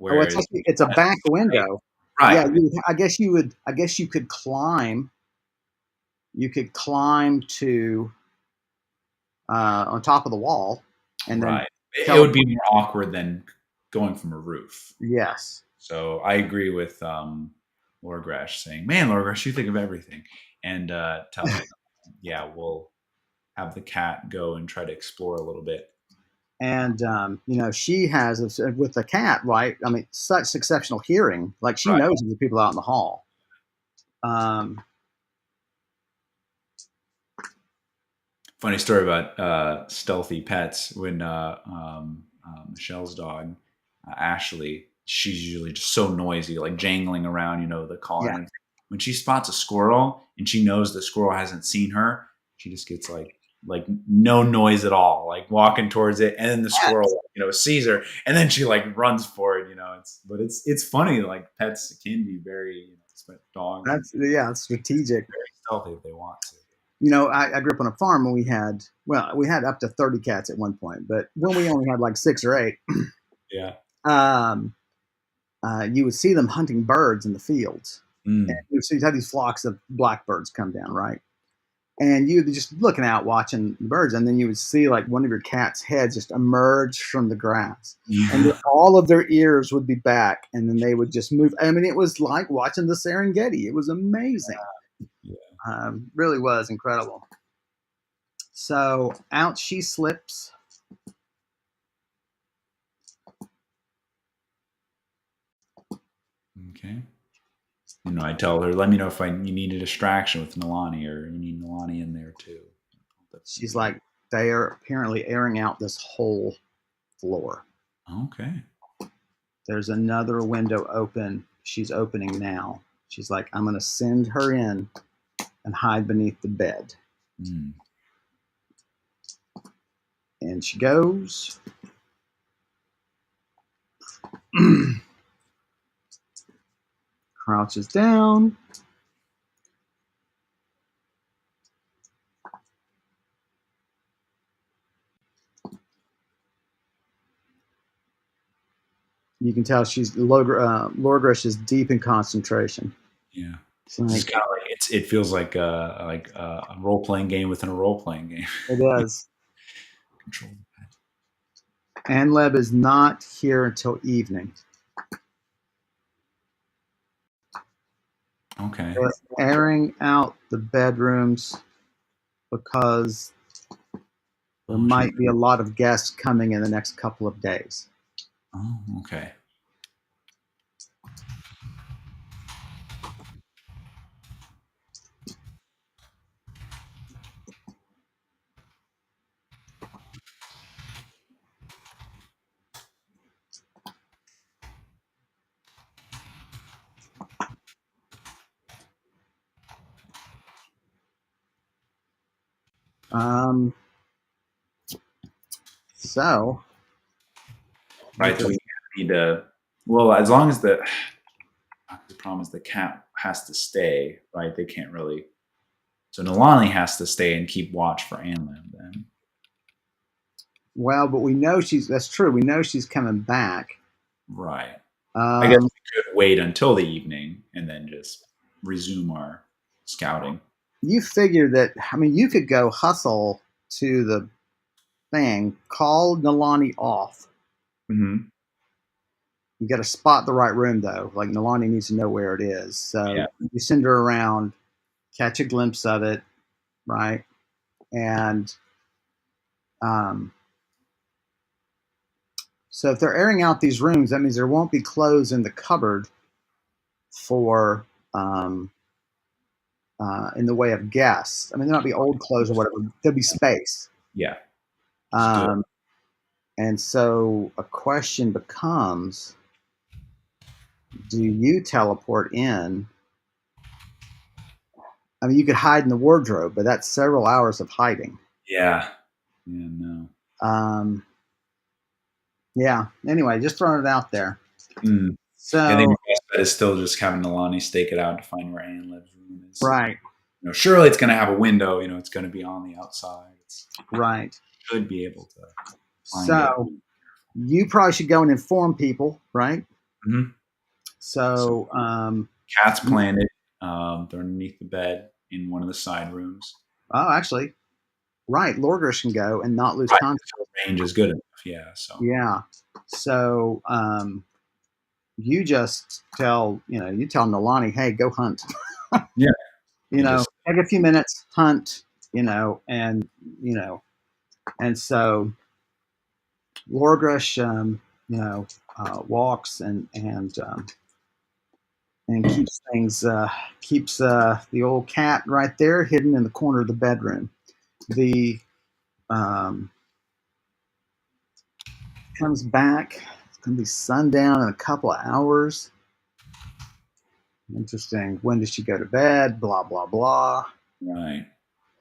Oh, it's Whereas, actually it's a back window. Yeah, right, I guess you would. I guess you could climb. You could climb to on top of the wall, and then right. It would teleport. be more awkward than going from a roof. Yes, So I agree with Laura Gresh saying, "Man, Laura Gresh, you think of everything," and telling, "Yeah, we'll have the cat go and try to explore a little bit." and she has with the cat, right? I mean, such exceptional hearing. Like she Right. knows the people out in the hall. Um, Funny story about stealthy pets. When Michelle's dog, Ashley, she's usually just so noisy, like jangling around, the collar yeah, and everything. When she spots a squirrel and she knows the squirrel hasn't seen her, she just gets like no noise at all, like walking towards it, and then the squirrel, sees her, and then she like runs for it. It's funny. Like pets can be very, dogs and that's strategic. very stealthy if they want to. I grew up on a farm and we had up to 30 cats at one point, but when we only had like 6 or 8, Yeah. um, you would see them hunting birds in the fields. And Mm. you'd have these flocks of blackbirds come down, right? And you'd be just looking out, watching the birds, and then you would see like one of your cat's heads just emerge from the grass, and then Yeah. all of their ears would be back, and then they would just move. I mean, it was like watching the Serengeti. It was amazing. Yeah. Really was incredible. So out she slips. Okay. I tell her, let me know if you need a distraction with Milani, or you need Milani in there too. She's like, they are apparently airing out this whole floor. Okay. There's another window open. She's opening now. She's like, I'm going to send her in and hide beneath the bed. Mm. And she goes. Crouches down. You can tell Lorgrish is deep in concentration. Yeah. It's This is like, kind of like it feels like a role playing game within a role playing game. it is. Control. Anleb is not here until evening. Okay. They're airing out the bedrooms because there Oh, she. might be a lot of guests coming in the next couple of days. Oh, okay. Um, so we Right? Do just we need to? Well, as long as the problem is the cat has to stay, right? They can't really. So Nalani has to stay and keep watch for Anlin then. well, but we know that's true. We know she's coming back. Right. I guess Um, we could wait until the evening and then just resume our scouting. you figure that, I mean, you could go hustle to the thing, call Nalani off. Mm-hmm. You got to spot the right room though. Like Nalani needs to know where it is. So Yeah. you send her around, catch a glimpse of it, right? And um, so if they're airing out these rooms, that means there won't be clothes in the cupboard for um, in the way of guests. I mean, there might be old clothes or whatever. There'll be space. Yeah. It's good. Um, and so a question becomes: do you teleport in? I mean, you could hide in the wardrobe, but that's several hours of hiding. Yeah. Yeah. No. Um, yeah. Anyway, just throwing it out there. Mm. And then So your best bet is still just having Nalani stake it out to find where Anne lives' room is. right, Surely it's going to have a window. It's going to be on the outside. It right. should be able to find it. So you probably should go and inform people, right? Mm-hmm. So So cats planted. They're underneath the bed in one of the side rooms. oh, actually, right. Lorgrish can go and not lose Right. contact. Range is good enough. Yeah. So Yeah. So you just you tell Nalani, hey, go hunt. yeah. Just Take a few minutes, hunt, and and so Lorgrish, walks and keeps the old cat right there, hidden in the corner of the bedroom. The comes back. It's gonna be sundown in a couple of hours. Interesting. When does she go to bed? Blah blah blah. right.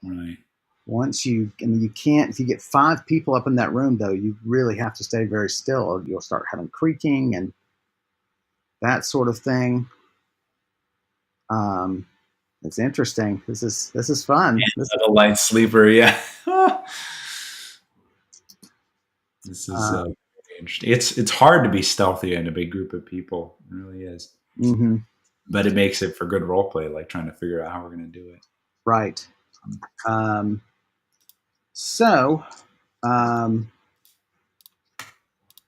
Right. Once I mean, you can't. If you get 5 people up in that room, though, you really have to stay very still, or you'll start having creaking and that sort of thing. Um, it's interesting. This is fun. A light sleeper. Yeah. This is Uh, interesting. It's hard to be stealthy in a big group of people. It really is. mm-hmm, But it makes it for good role play, like trying to figure out how we're going to do it. right. Um, so, um,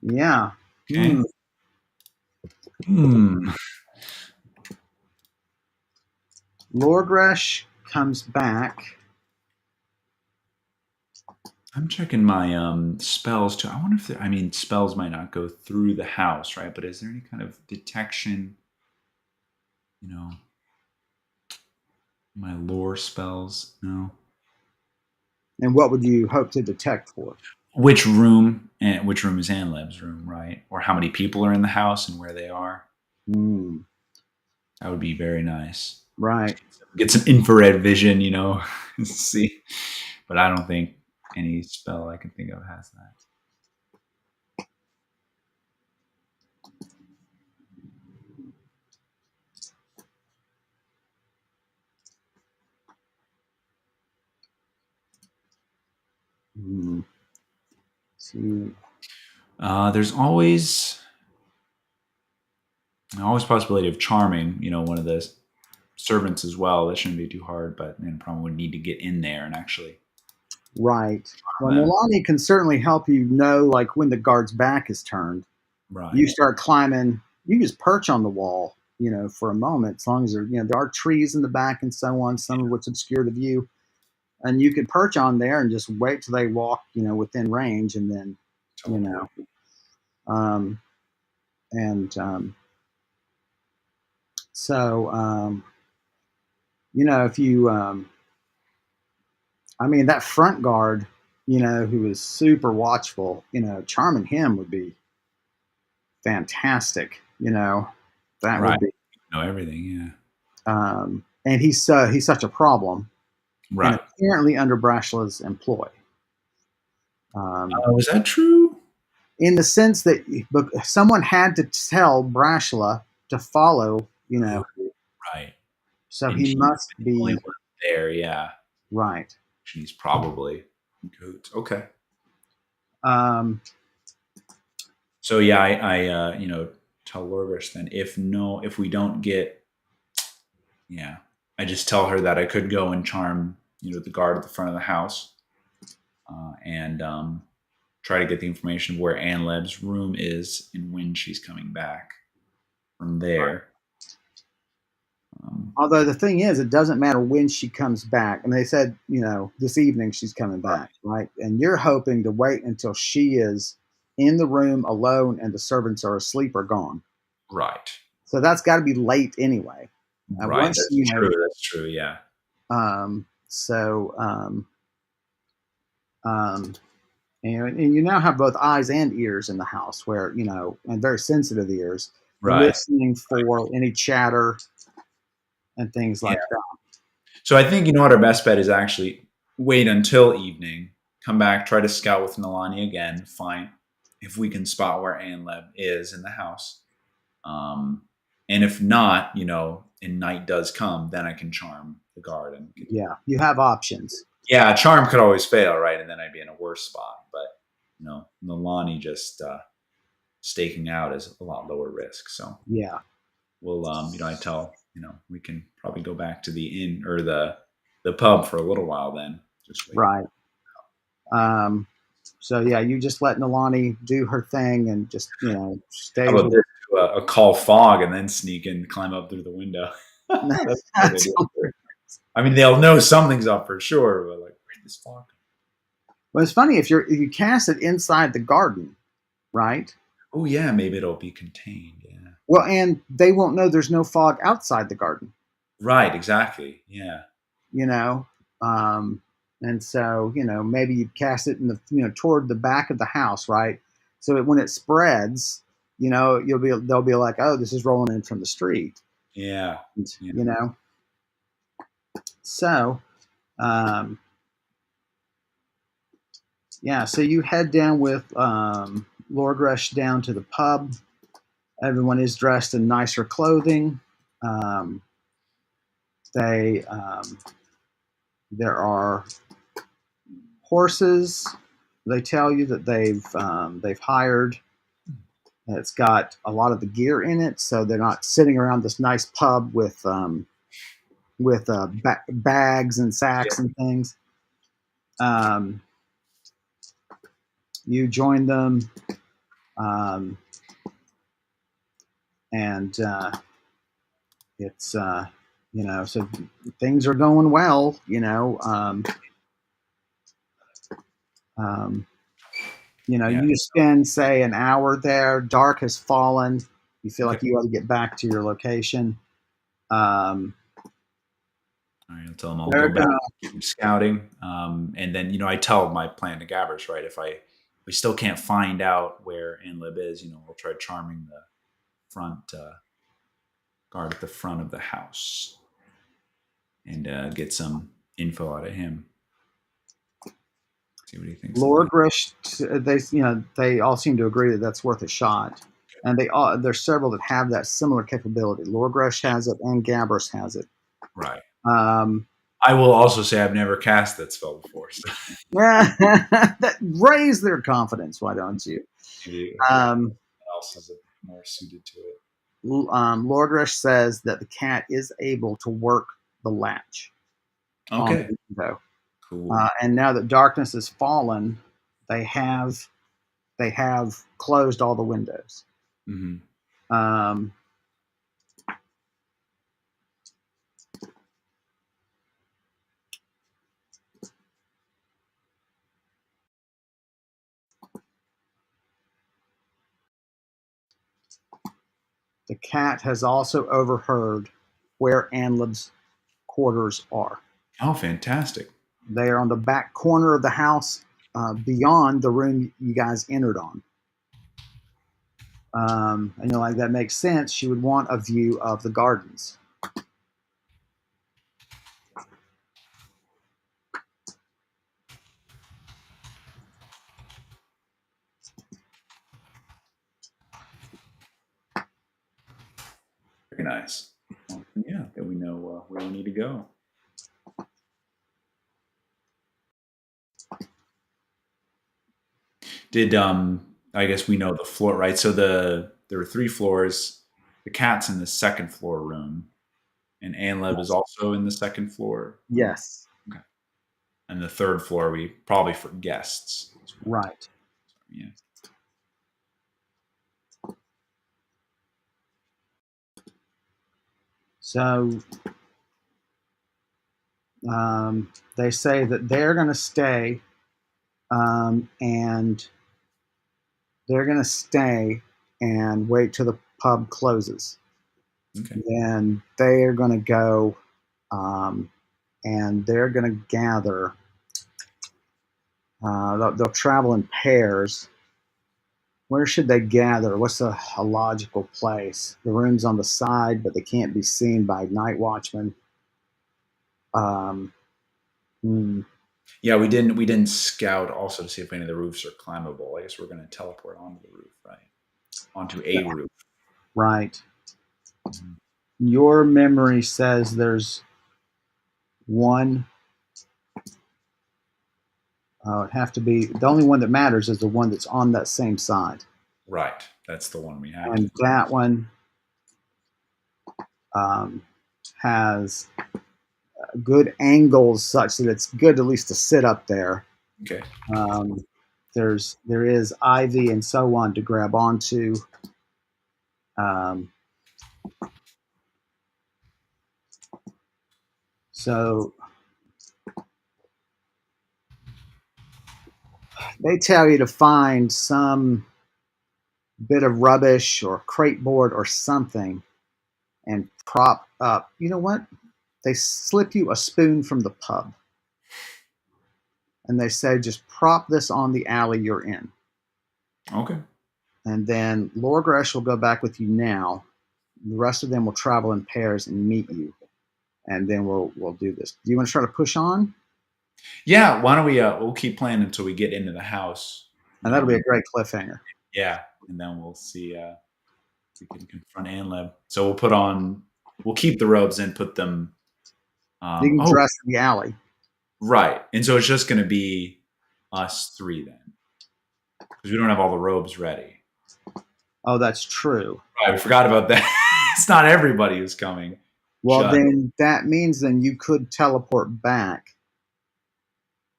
yeah. Okay. Hmm. Hmm. Lorgresh comes back. I'm checking my spells too. I wonder if I mean spells might not go through the house, right? But is there any kind of detection? My lore spells. No. And what would you hope to detect for? Which room and which room is Anleb's room, right? Or how many people are in the house and where they are. Hmm. That would be very nice. Right. Get some infrared vision, see. But I don't think any spell I can think of has that. Hmm. See. There's always possibility of charming, one of the servants as well. That shouldn't be too hard, but probably would need to get in there and actually Right. Well, charm them. Nalani can certainly help you know, like when the guard's back is turned. You Right. start climbing. You just perch on the wall, for a moment. As long as there are trees in the back and so on, some of which obscure the view, and you could perch on there and just wait till they walk, within range, and then, you Teleport. know, um, and so if you, I mean, that front guard, who is super watchful, charming him would be fantastic. That Right. would be, Know everything. Yeah. and he's such a problem. and Right. apparently under Brashla's employ. Was that true? In the sense that someone had to tell Brashla to follow, Oh, right. so And he she's must the only be one there. Yeah. right. She's probably in cahoots. Okay. Um, So yeah, I tell Lorgrish then if we don't get, yeah, I just tell her that I could go and charm the guard at the front of the house, and try to get the information of where Anleb's room is and when she's coming back from there. Although the thing is, it doesn't matter when she comes back. And they said, this evening she's coming Right. back, right? And you're hoping to wait until she is in the room alone and the servants are asleep or gone. Right. So that's got to be late anyway. Right. Once That's true. That's true. Yeah. so and you now have both eyes and ears in the house, where and very sensitive ears, Right. listening for any chatter and things Yeah. like that. So I think what our best bet is actually wait until evening, come back, try to scout with Nalani again, find if we can spot where Anleb is in the house. And if not, and night does come, then I can charm the guard and Yeah, you have options. yeah, charm could always fail, right? And then I'd be in a worse spot. But Nalani just staking out is a lot lower risk. So Yeah, we'll I tell we can probably go back to the inn or the pub for a little while then. Just wait. right. So yeah, you just let Nalani do her thing and just stay. How about this? A call fog and then sneak and climb up through the window. That's a good idea. I mean, they'll know something's up for sure, but like, where'd this fog? Well, it's funny if you cast it inside the garden, right? Oh yeah, maybe it'll be contained. Yeah. Well, and they won't know there's no fog outside the garden. Right. Exactly. Yeah. You know, and so maybe you cast it in the toward the back of the house, right? So when it spreads, they'll be like, oh, this is rolling in from the street. Yeah. And, so yeah, so you head down with Lorgresh down to the pub. Everyone is dressed in nicer clothing. They there are horses. They tell you that they've hired. It's got a lot of the gear in it, so they're not sitting around this nice pub with bags and sacks and things. You join them, and it's so things are going well. You spend say an hour there. Dark has fallen. You feel like you ought to get back to your location. All right, I'll tell them I'll go back to scouting, and then I tell my plan to Gabbers, right? If we still can't find out where Anlib is, we'll try charming the front guard at the front of the house and get some info out of him. See what he thinks. Lorgrish, they all seem to agree that that's worth a shot, and there's several that have that similar capability. Lorgrish has it, and Gabbers has it. Right. I will also say I've never cast that spell before. So. That raise their confidence. Why don't you? Else is more suited to it. Lorgrish says that the cat is able to work the latch. Okay. On the window. Cool. And now that darkness has fallen, they have closed all the windows. Mm-hmm. The cat has also overheard where Anlib's quarters are. Oh, fantastic. They are on the back corner of the house, beyond the room you guys entered on. And like that makes sense. She would want a view of the gardens. Very nice. Well, yeah, then we know where we need to go. Did I guess we know the floor, right? So there were 3 floors. The cat's in the second floor room, and Anlev is Yes. also in the second floor room. Yes. Okay. And the third floor, we probably for guests as well. Right. Yeah. So they say that they're going to stay, and they're going to stay and wait till the pub closes. Okay. Then they are going to go, um, and they're going to gather. They'll travel in pairs. Where should they gather? What's a logical place? The room's on the side, but they can't be seen by night watchmen. Um, hmm, Yeah, we didn't scout also to see if any of the roofs are climbable. I guess we're going to teleport onto the roof, right? Onto a roof. right. Mhm. Your memory says there's one. It'd have to be the only one that matters is the one that's on that same side, Right. That's the one we have to. and that one um, has good angles such that it's good at least to sit up there. Okay. Um, there is ivy and so on to grab onto. Um, so they tell you to find some bit of rubbish or crate board or something and prop up. You know what? They slip you a spoon from the pub and they say just prop this on the alley you're in. Okay. And then Lorgresh will go back with you now. The rest of them will travel in pairs and meet you. And then we'll do this. Do you want to try to push on? Yeah. Why don't we? We'll keep playing until we get into the house. And that'll be a great cliffhanger. Yeah, and then we'll see. We can confront Anleb. So we'll put on. We'll keep the robes and put them. You can Oh, dress in the alley. right. And so it's just going to be us 3 then, because we don't have all the robes ready. Oh, that's true. Right, we forgot about that. It's not everybody who's coming. Well, Just then that means then you could teleport back.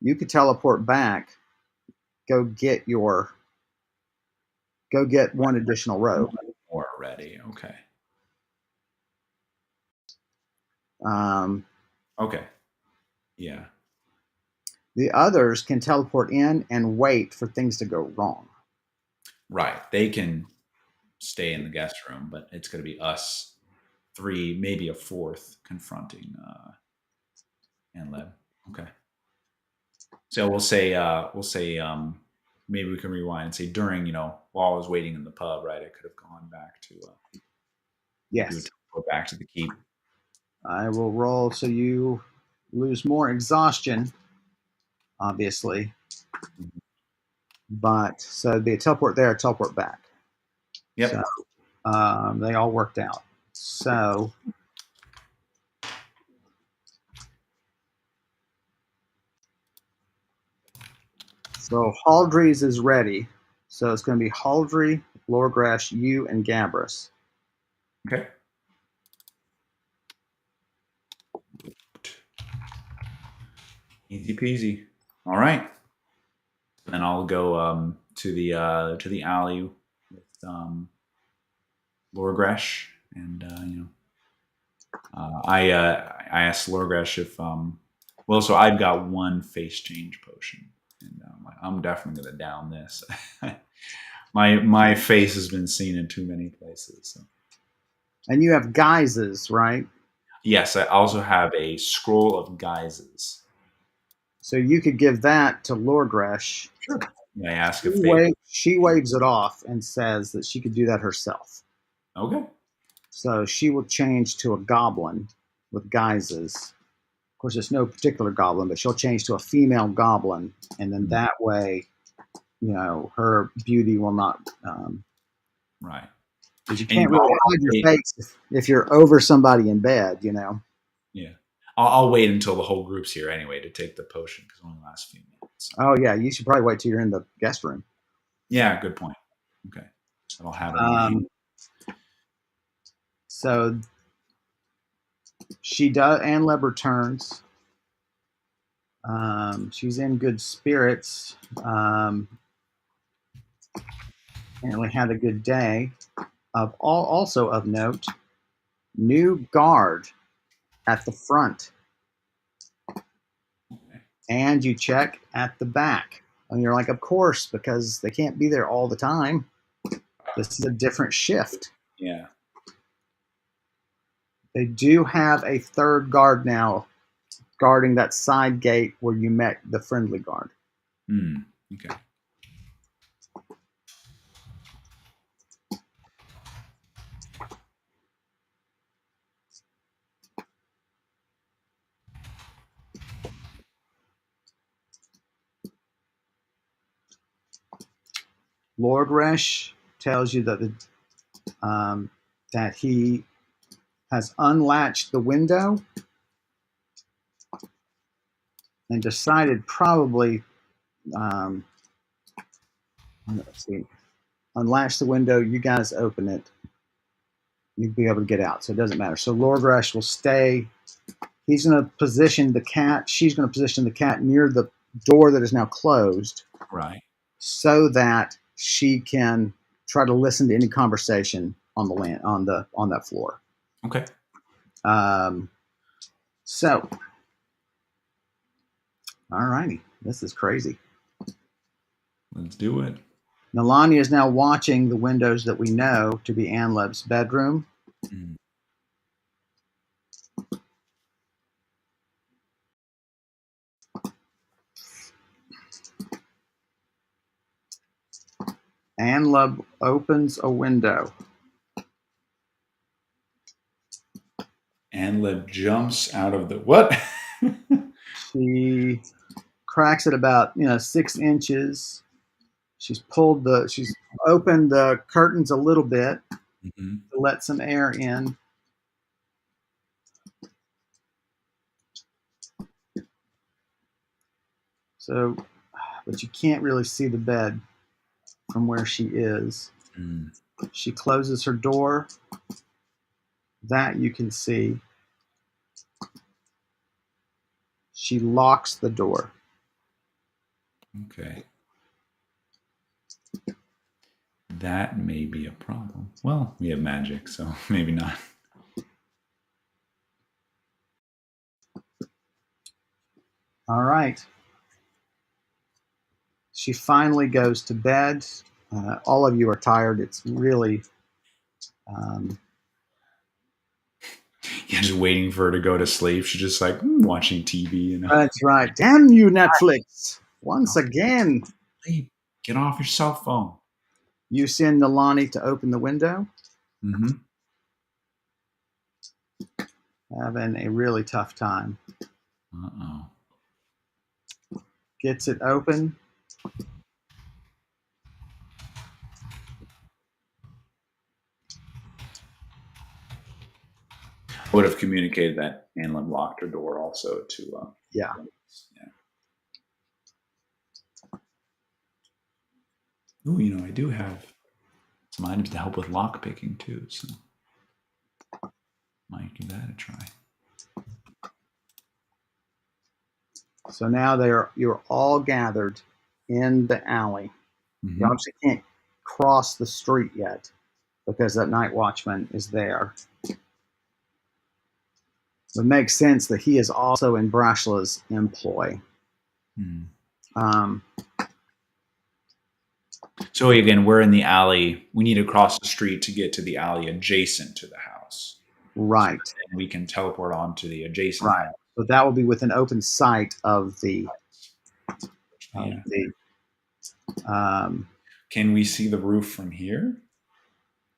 You could teleport back. Go get your. Go get one additional robe. more ready. Okay. Um, Okay. Yeah. the others can teleport in and wait for things to go wrong. Right. They can stay in the guest room, but it's going to be us 3, maybe a 4th confronting Anleb. Okay. So we'll say maybe we can rewind and say during while I was waiting in the pub, right? I could have gone back to do a Yes, teleport back to the keep. I will roll so you lose more exhaustion, obviously. Mhm. But so it'd be a teleport there, a teleport back. So Yep. they all worked out. So Haldries is ready. So it's going to be Haldry, Lorgrash, you, and Gabris. Okay. Easy peasy. All right. Then I'll go to the alley with Lorgresh, and I asked Lorgresh if well, so I've got 1 face change potion, and I'm definitely gonna down this. My face has been seen in too many places. So. And you have guises, right? Yes, I also have a scroll of guises. So you could give that to Lorgresh. Sure. I ask if they. She waves it off and says that she could do that herself. Okay. So she will change to a goblin with guises. Of course, there's no particular goblin, but she'll change to a female goblin, and then that way, her beauty will not. Right. because you And can't really I'll hide your wait. face if you're over somebody in bed, you know. Yeah, I'll wait until the whole group's here anyway to take the potion because it only lasts a few minutes. So. Oh yeah, you should probably wait till you're in the guest room. Yeah, good point. Okay, I'll have it on hand. Um, so she does. Anleb returns. She's in good spirits. Apparently had a good day. Also of note, new guard at the front, Okay. and you check at the back. And you're like, of course, because they can't be there all the time. This is a different shift. Yeah. They do have a third guard now guarding that side gate where you met the friendly guard. Okay. Lord Resh tells you that he has unlatched the window and decided probably, um, let's see, unlatch the window. You guys open it. You'd be able to get out, so it doesn't matter. So Lord Resh will stay. He's going to position the cat. She's going to position the cat near the door that is now closed, Right. so that she can try to listen to any conversation on the land on that floor. Okay. So, all righty, this is crazy. Let's do it. Nalani is now watching the windows that we know to be Anleb's bedroom. Mm. Anleb opens a window. Anleb jumps out of the what? She cracks it about 6 inches. She's opened the curtains a little bit Mm-hmm. to let some air in. So, but you can't really see the bed from where she is. Mm. She closes her door. That you can see. She locks the door. Okay. That may be a problem. Well, we have magic, so maybe not. All right. She finally goes to bed. All of you are tired. It's really. Yeah, just waiting for her to go to sleep. She's just like watching TV, That's right. Damn you, Netflix. Once again. Hey, get off your cell phone. You send Nalani to open the window. Mm-hmm. Having a really tough time. Uh-oh. Gets it open. I would have communicated that Anlem locked her door also to. Yeah. Yeah. Ooh, I do have some items to help with lock picking too, so might give that a try. So now you're all gathered in the alley. Mm-hmm. You obviously can't cross the street yet because that night watchman is there. It makes sense that he is also in Brashla's employ. Mm. So again, we're in the alley. We need to cross the street to get to the alley adjacent to the house. Right. So we can teleport onto the adjacent Right. house. So that will be within open sight of the. Yeah. Um, Can we see the roof from here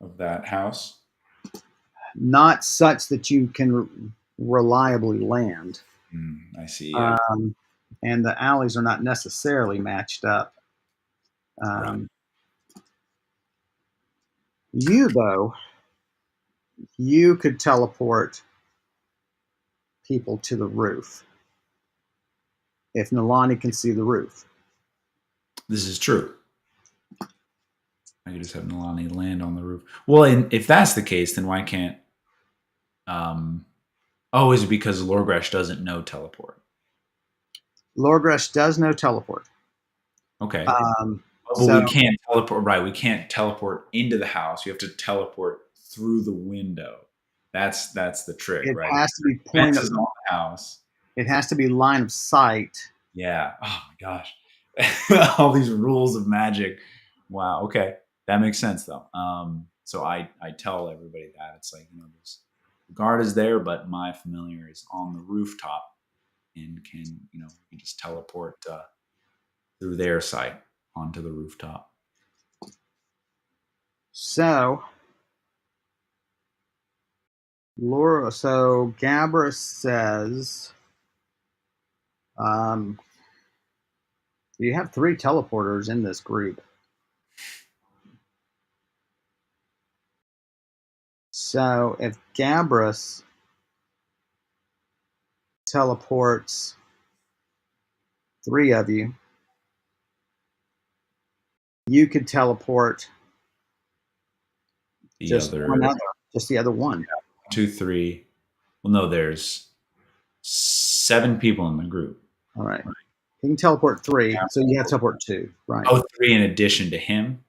of that house? not such that you can reliably land. I see. Yeah. And the alleys are not necessarily matched up. Right. You, though, you could teleport people to the roof if Nalani can see the roof. This is true. I could just have Nalani land on the roof. Well, if that's the case, then why can't? Oh, is it because Lorgresh doesn't know teleport? Lorgresh does know teleport. Okay. But So we can't teleport, right? We can't teleport into the house. You have to teleport through the window. That's the trick, it right? has to be point of, Fences on the house. it has to be line of sight. Yeah. Oh my gosh. All these rules of magic. Wow. Okay. That makes sense though. So I tell everybody that it's like, this the guard is there, but my familiar is on the rooftop and can, you just teleport through their sight onto the rooftop. So Gabra says, you have 3 teleporters in this group. So if Gabris teleports 3 of you, you could teleport just the other one. 2, 3. Well, no, there's 7 people in the group. All right. He can teleport 3, so you have to teleport 2, right? Oh, 3 in addition to him?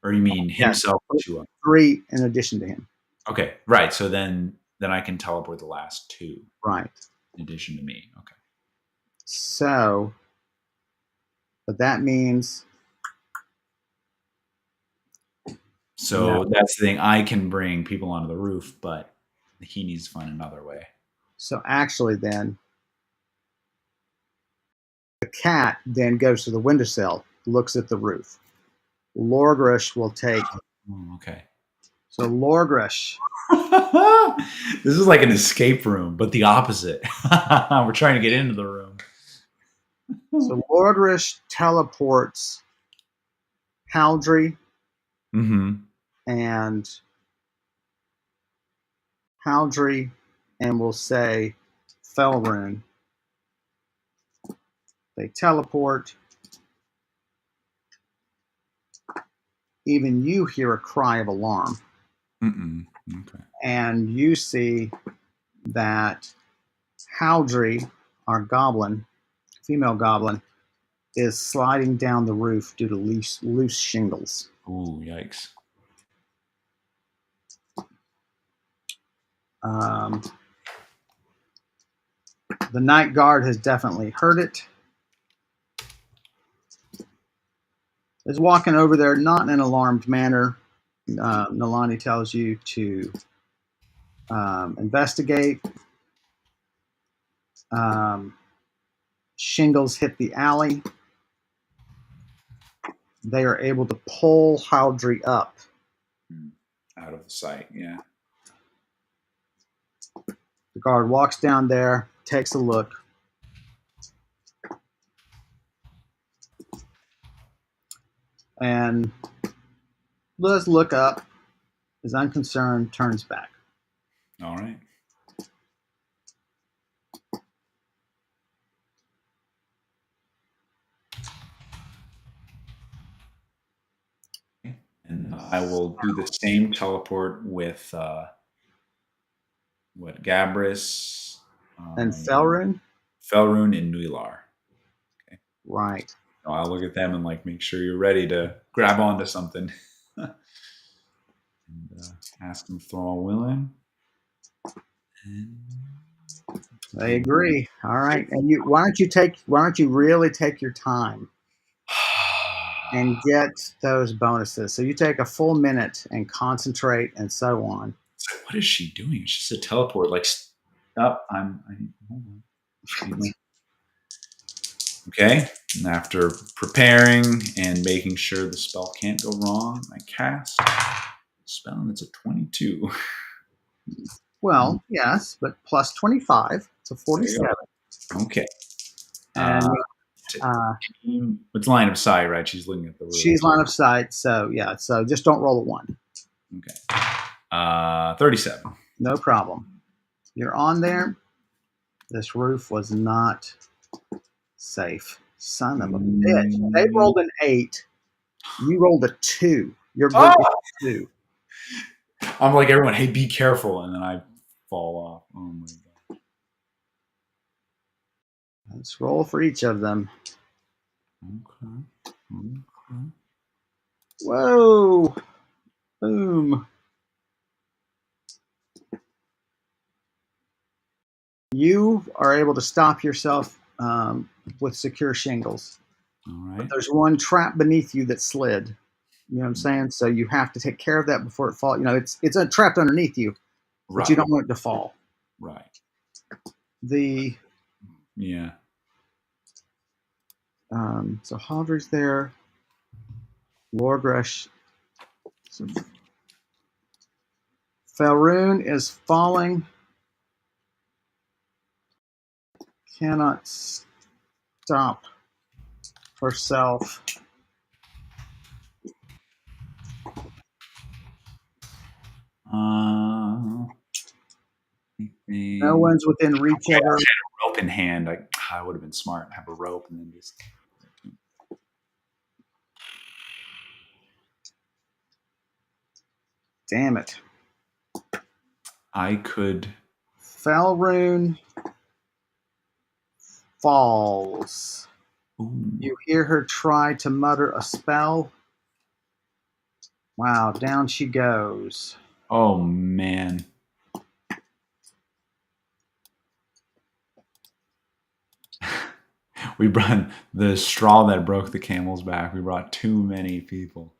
Or you mean himself? Yeah, 3 in addition to him. Okay, right. So then I can teleport the last 2. Right. In addition to me. Okay. So, but that means. So that's the thing. I can bring people onto the roof, but he needs to find another way. So actually, then the cat then goes to the windowsill, looks at the roof. Lorgresh will take. Oh, okay. So Lorgresh. This is like an escape room, but the opposite. We're trying to get into the room. So Lorgresh teleports Haldry and will say Felrune. They teleport. Even you hear a cry of alarm. Okay. And you see that Haldry, our goblin, female goblin, is sliding down the roof due to loose shingles. Ooh, yikes. The night guard has definitely heard it. Is walking over there, not in an alarmed manner. Nalani tells you to investigate. Shingles hit the alley. They are able to pull Haldry up. Out of sight, yeah. The guard walks down there, takes a look. And does look up, is unconcerned, turns back. All right. And I will do the same teleport with Gabris and Felrune? Felrune and Nuilar. Okay. Right. So I'll look at them and make sure you're ready to grab onto something. And ask them if they're all willing. And they agree. All right. And why don't you really take your time and get those bonuses? So you take a full minute and concentrate and so on. So what is she doing? It's just a teleport. Hold on. Okay. And after preparing and making sure the spell can't go wrong, I cast a spell and it's a 22. Well, yes, but plus 25. It's a 47. Okay. And it's line of sight, right? She's looking at the roof. She's line of sight, so yeah. So just don't roll a 1. Okay. 37. No problem. You're on there. This roof was not safe. Son of a bitch. They rolled an 8. You rolled a 2. Your group Oh! 2. I'm like everyone, hey, be careful, and then I fall off. Oh my god. Let's roll for each of them. Okay. Okay. Whoa. Boom. You are able to stop yourself with secure shingles. All But right. there's one trap beneath you that slid. You know what I'm saying? So you have to take care of that before it falls. You know, it's trapped underneath you, but you Right. don't want it to fall. Right. The Yeah. So Haldry's there. Lorgresh. So Felrune is falling. Cannot stop herself. No Anything. one's within reach I of her. had a rope in hand. I would have been smart and have a rope and then just. Damn it. I could. Felrune falls. Ooh. You hear her try to mutter a spell. Wow, down she goes. Oh man. We brought the straw that broke the camel's back. We brought too many people.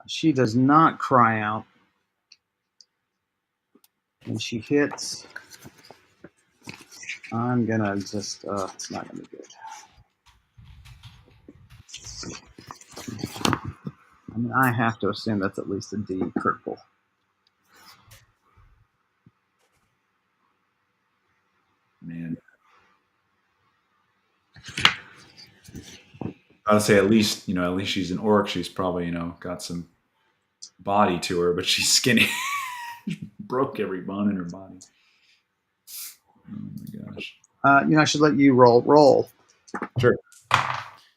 She does not cry out. And she hits. I'm gonna just, it's not gonna be good. I mean, I have to assume that's at least a D critical. Man. I'd say at least she's an orc. She's probably got some body to her, but she's skinny. Broke every bone in her body. Oh my gosh. I should let you roll. Sure.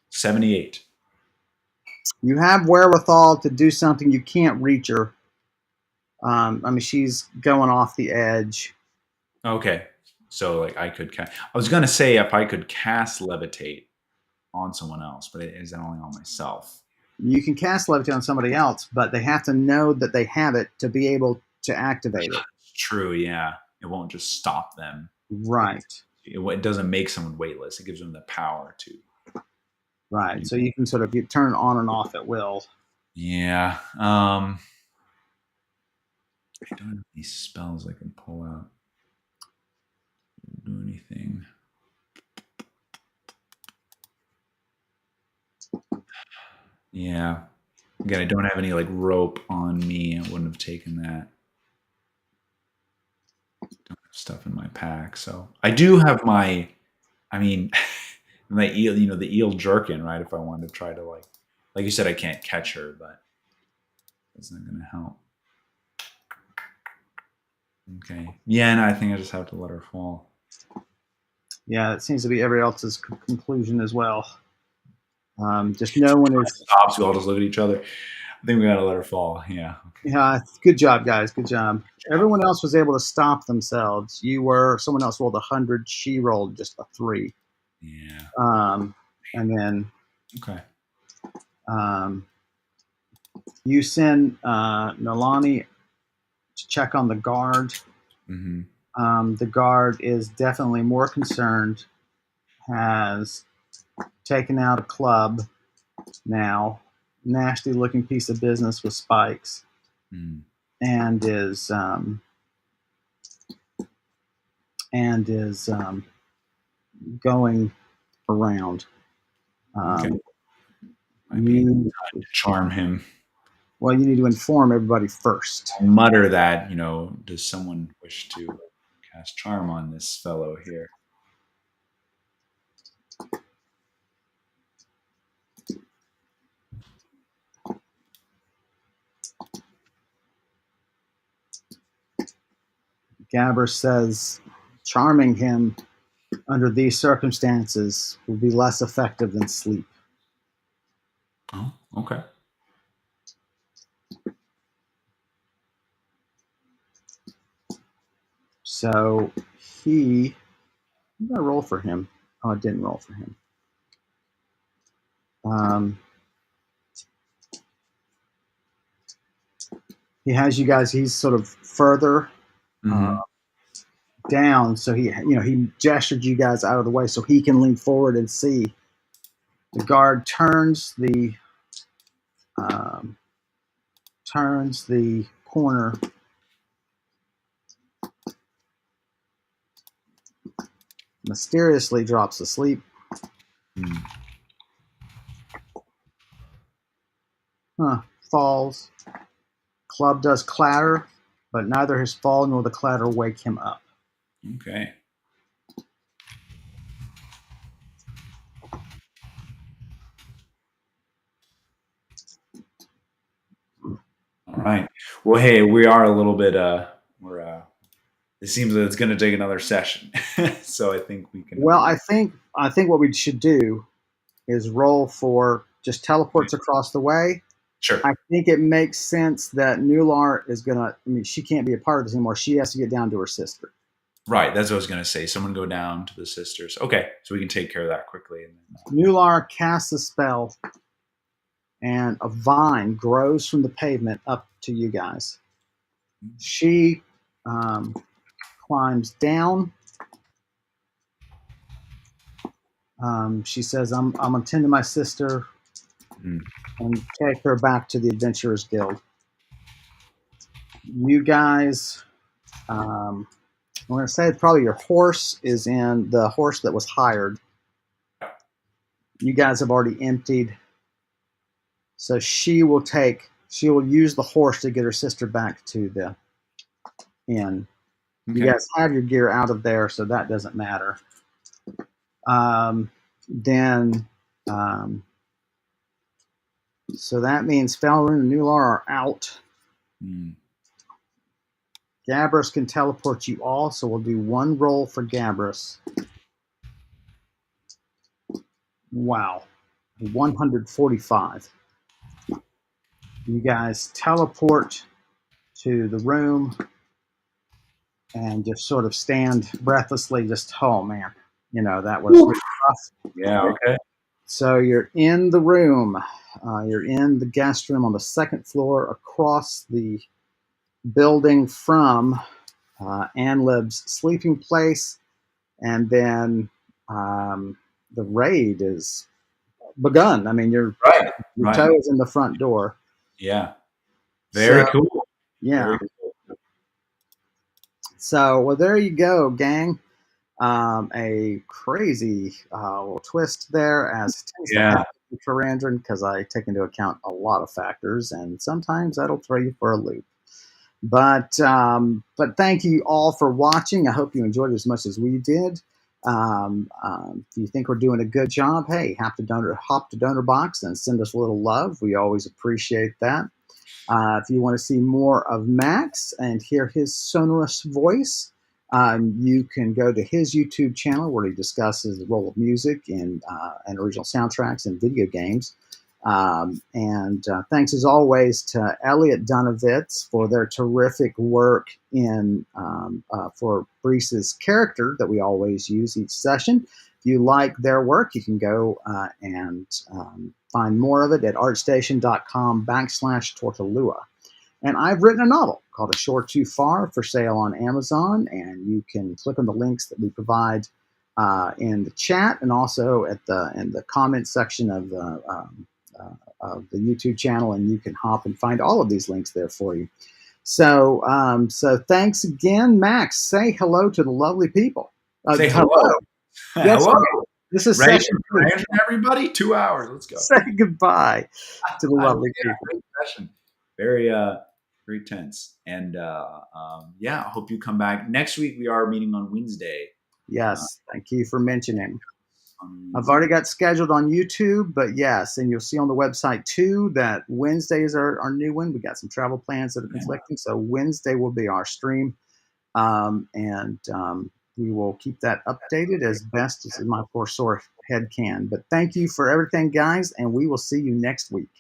78. You have wherewithal to do something. You can't reach her. I mean, she's going off the edge. Okay. So I could I was gonna say if I could cast levitate on someone else, but is that only on myself? You can cast levitate on somebody else, but they have to know that they have it to be able to activate it. True, yeah. It won't just stop them. Right. It doesn't make someone weightless. It gives them the power to. Right. So you can sort of turn it on and off at will. Yeah. I don't have any spells I can pull out. Do anything. Yeah. Again, I don't have any rope on me. I wouldn't have taken that. Don't have stuff in my pack, so I do have my. I mean, my eel. The eel jerkin, right? If I wanted to try to like you said, I can't catch her, but it's not going to help. Okay. Yeah, and I think I just have to let her fall. Yeah, it seems to be everybody else's conclusion as well. Just no one is. Stops. We all just look at each other. I think we got to let her fall. Yeah. Okay. Yeah, good job, guys. Good job. Everyone else was able to stop themselves. Someone else rolled 100. She rolled just a 3. Yeah. And then Okay. You send Nolani to check on the guard. Mm-hmm. The guard is definitely more concerned, has taken out a club now, nasty looking piece of business with spikes, and is going around. Okay. Might be time to charm him. Well, you need to inform everybody first. I mutter that, does someone wish to cast charm on this fellow here? Gabrus says charming him under these circumstances will be less effective than sleep. Oh, okay. So I'm gonna roll for him. Oh, I didn't roll for him. He has you guys. He's sort of further Mm-hmm. down, so he gestured you guys out of the way so he can lean forward and see. The guard um, turns the corner, mysteriously drops asleep. Mm. Falls. Club does clatter, but neither his fall nor the clatter wake him up. Okay. All right. Well, hey, we are a little bit. It seems that it's going to take another session, so I think we can. Well, I think what we should do is roll for just teleports across the way. Sure. I think it makes sense that Nular is gonna. I mean, she can't be a part of this anymore. She has to get down to her sister. Right. That's what I was going to say. Someone go down to the sisters. Okay, so we can take care of that quickly. Nular casts a spell, and a vine grows from the pavement up to you guys. She climbs down. She says, "I'm gonna tend to my sister and take her back to the Adventurers Guild." You guys, I'm gonna say probably your horse is in the horse that was hired. You guys have already emptied, so she will use the horse to get her sister back to the inn. Okay. You guys have your gear out of there, so that doesn't matter. Then, so that means Felrin and Nular are out. Gabrus can teleport you all, so we'll do one roll for Gabrus. Wow, 145. You guys teleport to the room and just sort of stand breathlessly, just, oh man, that was really rough. Yeah, okay. So you're in the room. You're in the guest room on the second floor across the building from Anlib's sleeping place. And then the raid is begun. I mean, your toe is in the front door. Yeah. Very cool. Yeah. Very cool. So, well, there you go, gang. A crazy little twist there, as tends to happen with Karandrin, because I take into account a lot of factors, and sometimes that'll throw you for a loop. But thank you all for watching. I hope you enjoyed it as much as we did. If you think we're doing a good job, hey, hop to Donor Box and send us a little love. We always appreciate that. If you want to see more of Max and hear his sonorous voice, you can go to his YouTube channel where he discusses the role of music and original soundtracks in video games. And thanks as always to Elliot Donovitz for their terrific work in for Brise's character that we always use each session. If you like their work, you can go and find more of it at artstation.com/Tortolua. And I've written a novel called A Shore Too Far for sale on Amazon, and you can click on the links that we provide in the chat and also in the comment section of the YouTube channel, and you can hop and find all of these links there for you. So thanks again, Max. Say hello to the lovely people. Say hello. Hello. This is session 2. Everybody, 2 hours. Let's go. Say goodbye to the lovely people. Great session. Very very tense. And I hope you come back. Next week we are meeting on Wednesday. Yes, thank you for mentioning. I've already got scheduled on YouTube, but yes, and you'll see on the website too that Wednesday is our new one. We got some travel plans that are conflicting, so Wednesday will be our stream. And we will keep that updated as best as my poor sore head can. But thank you for everything, guys, and we will see you next week.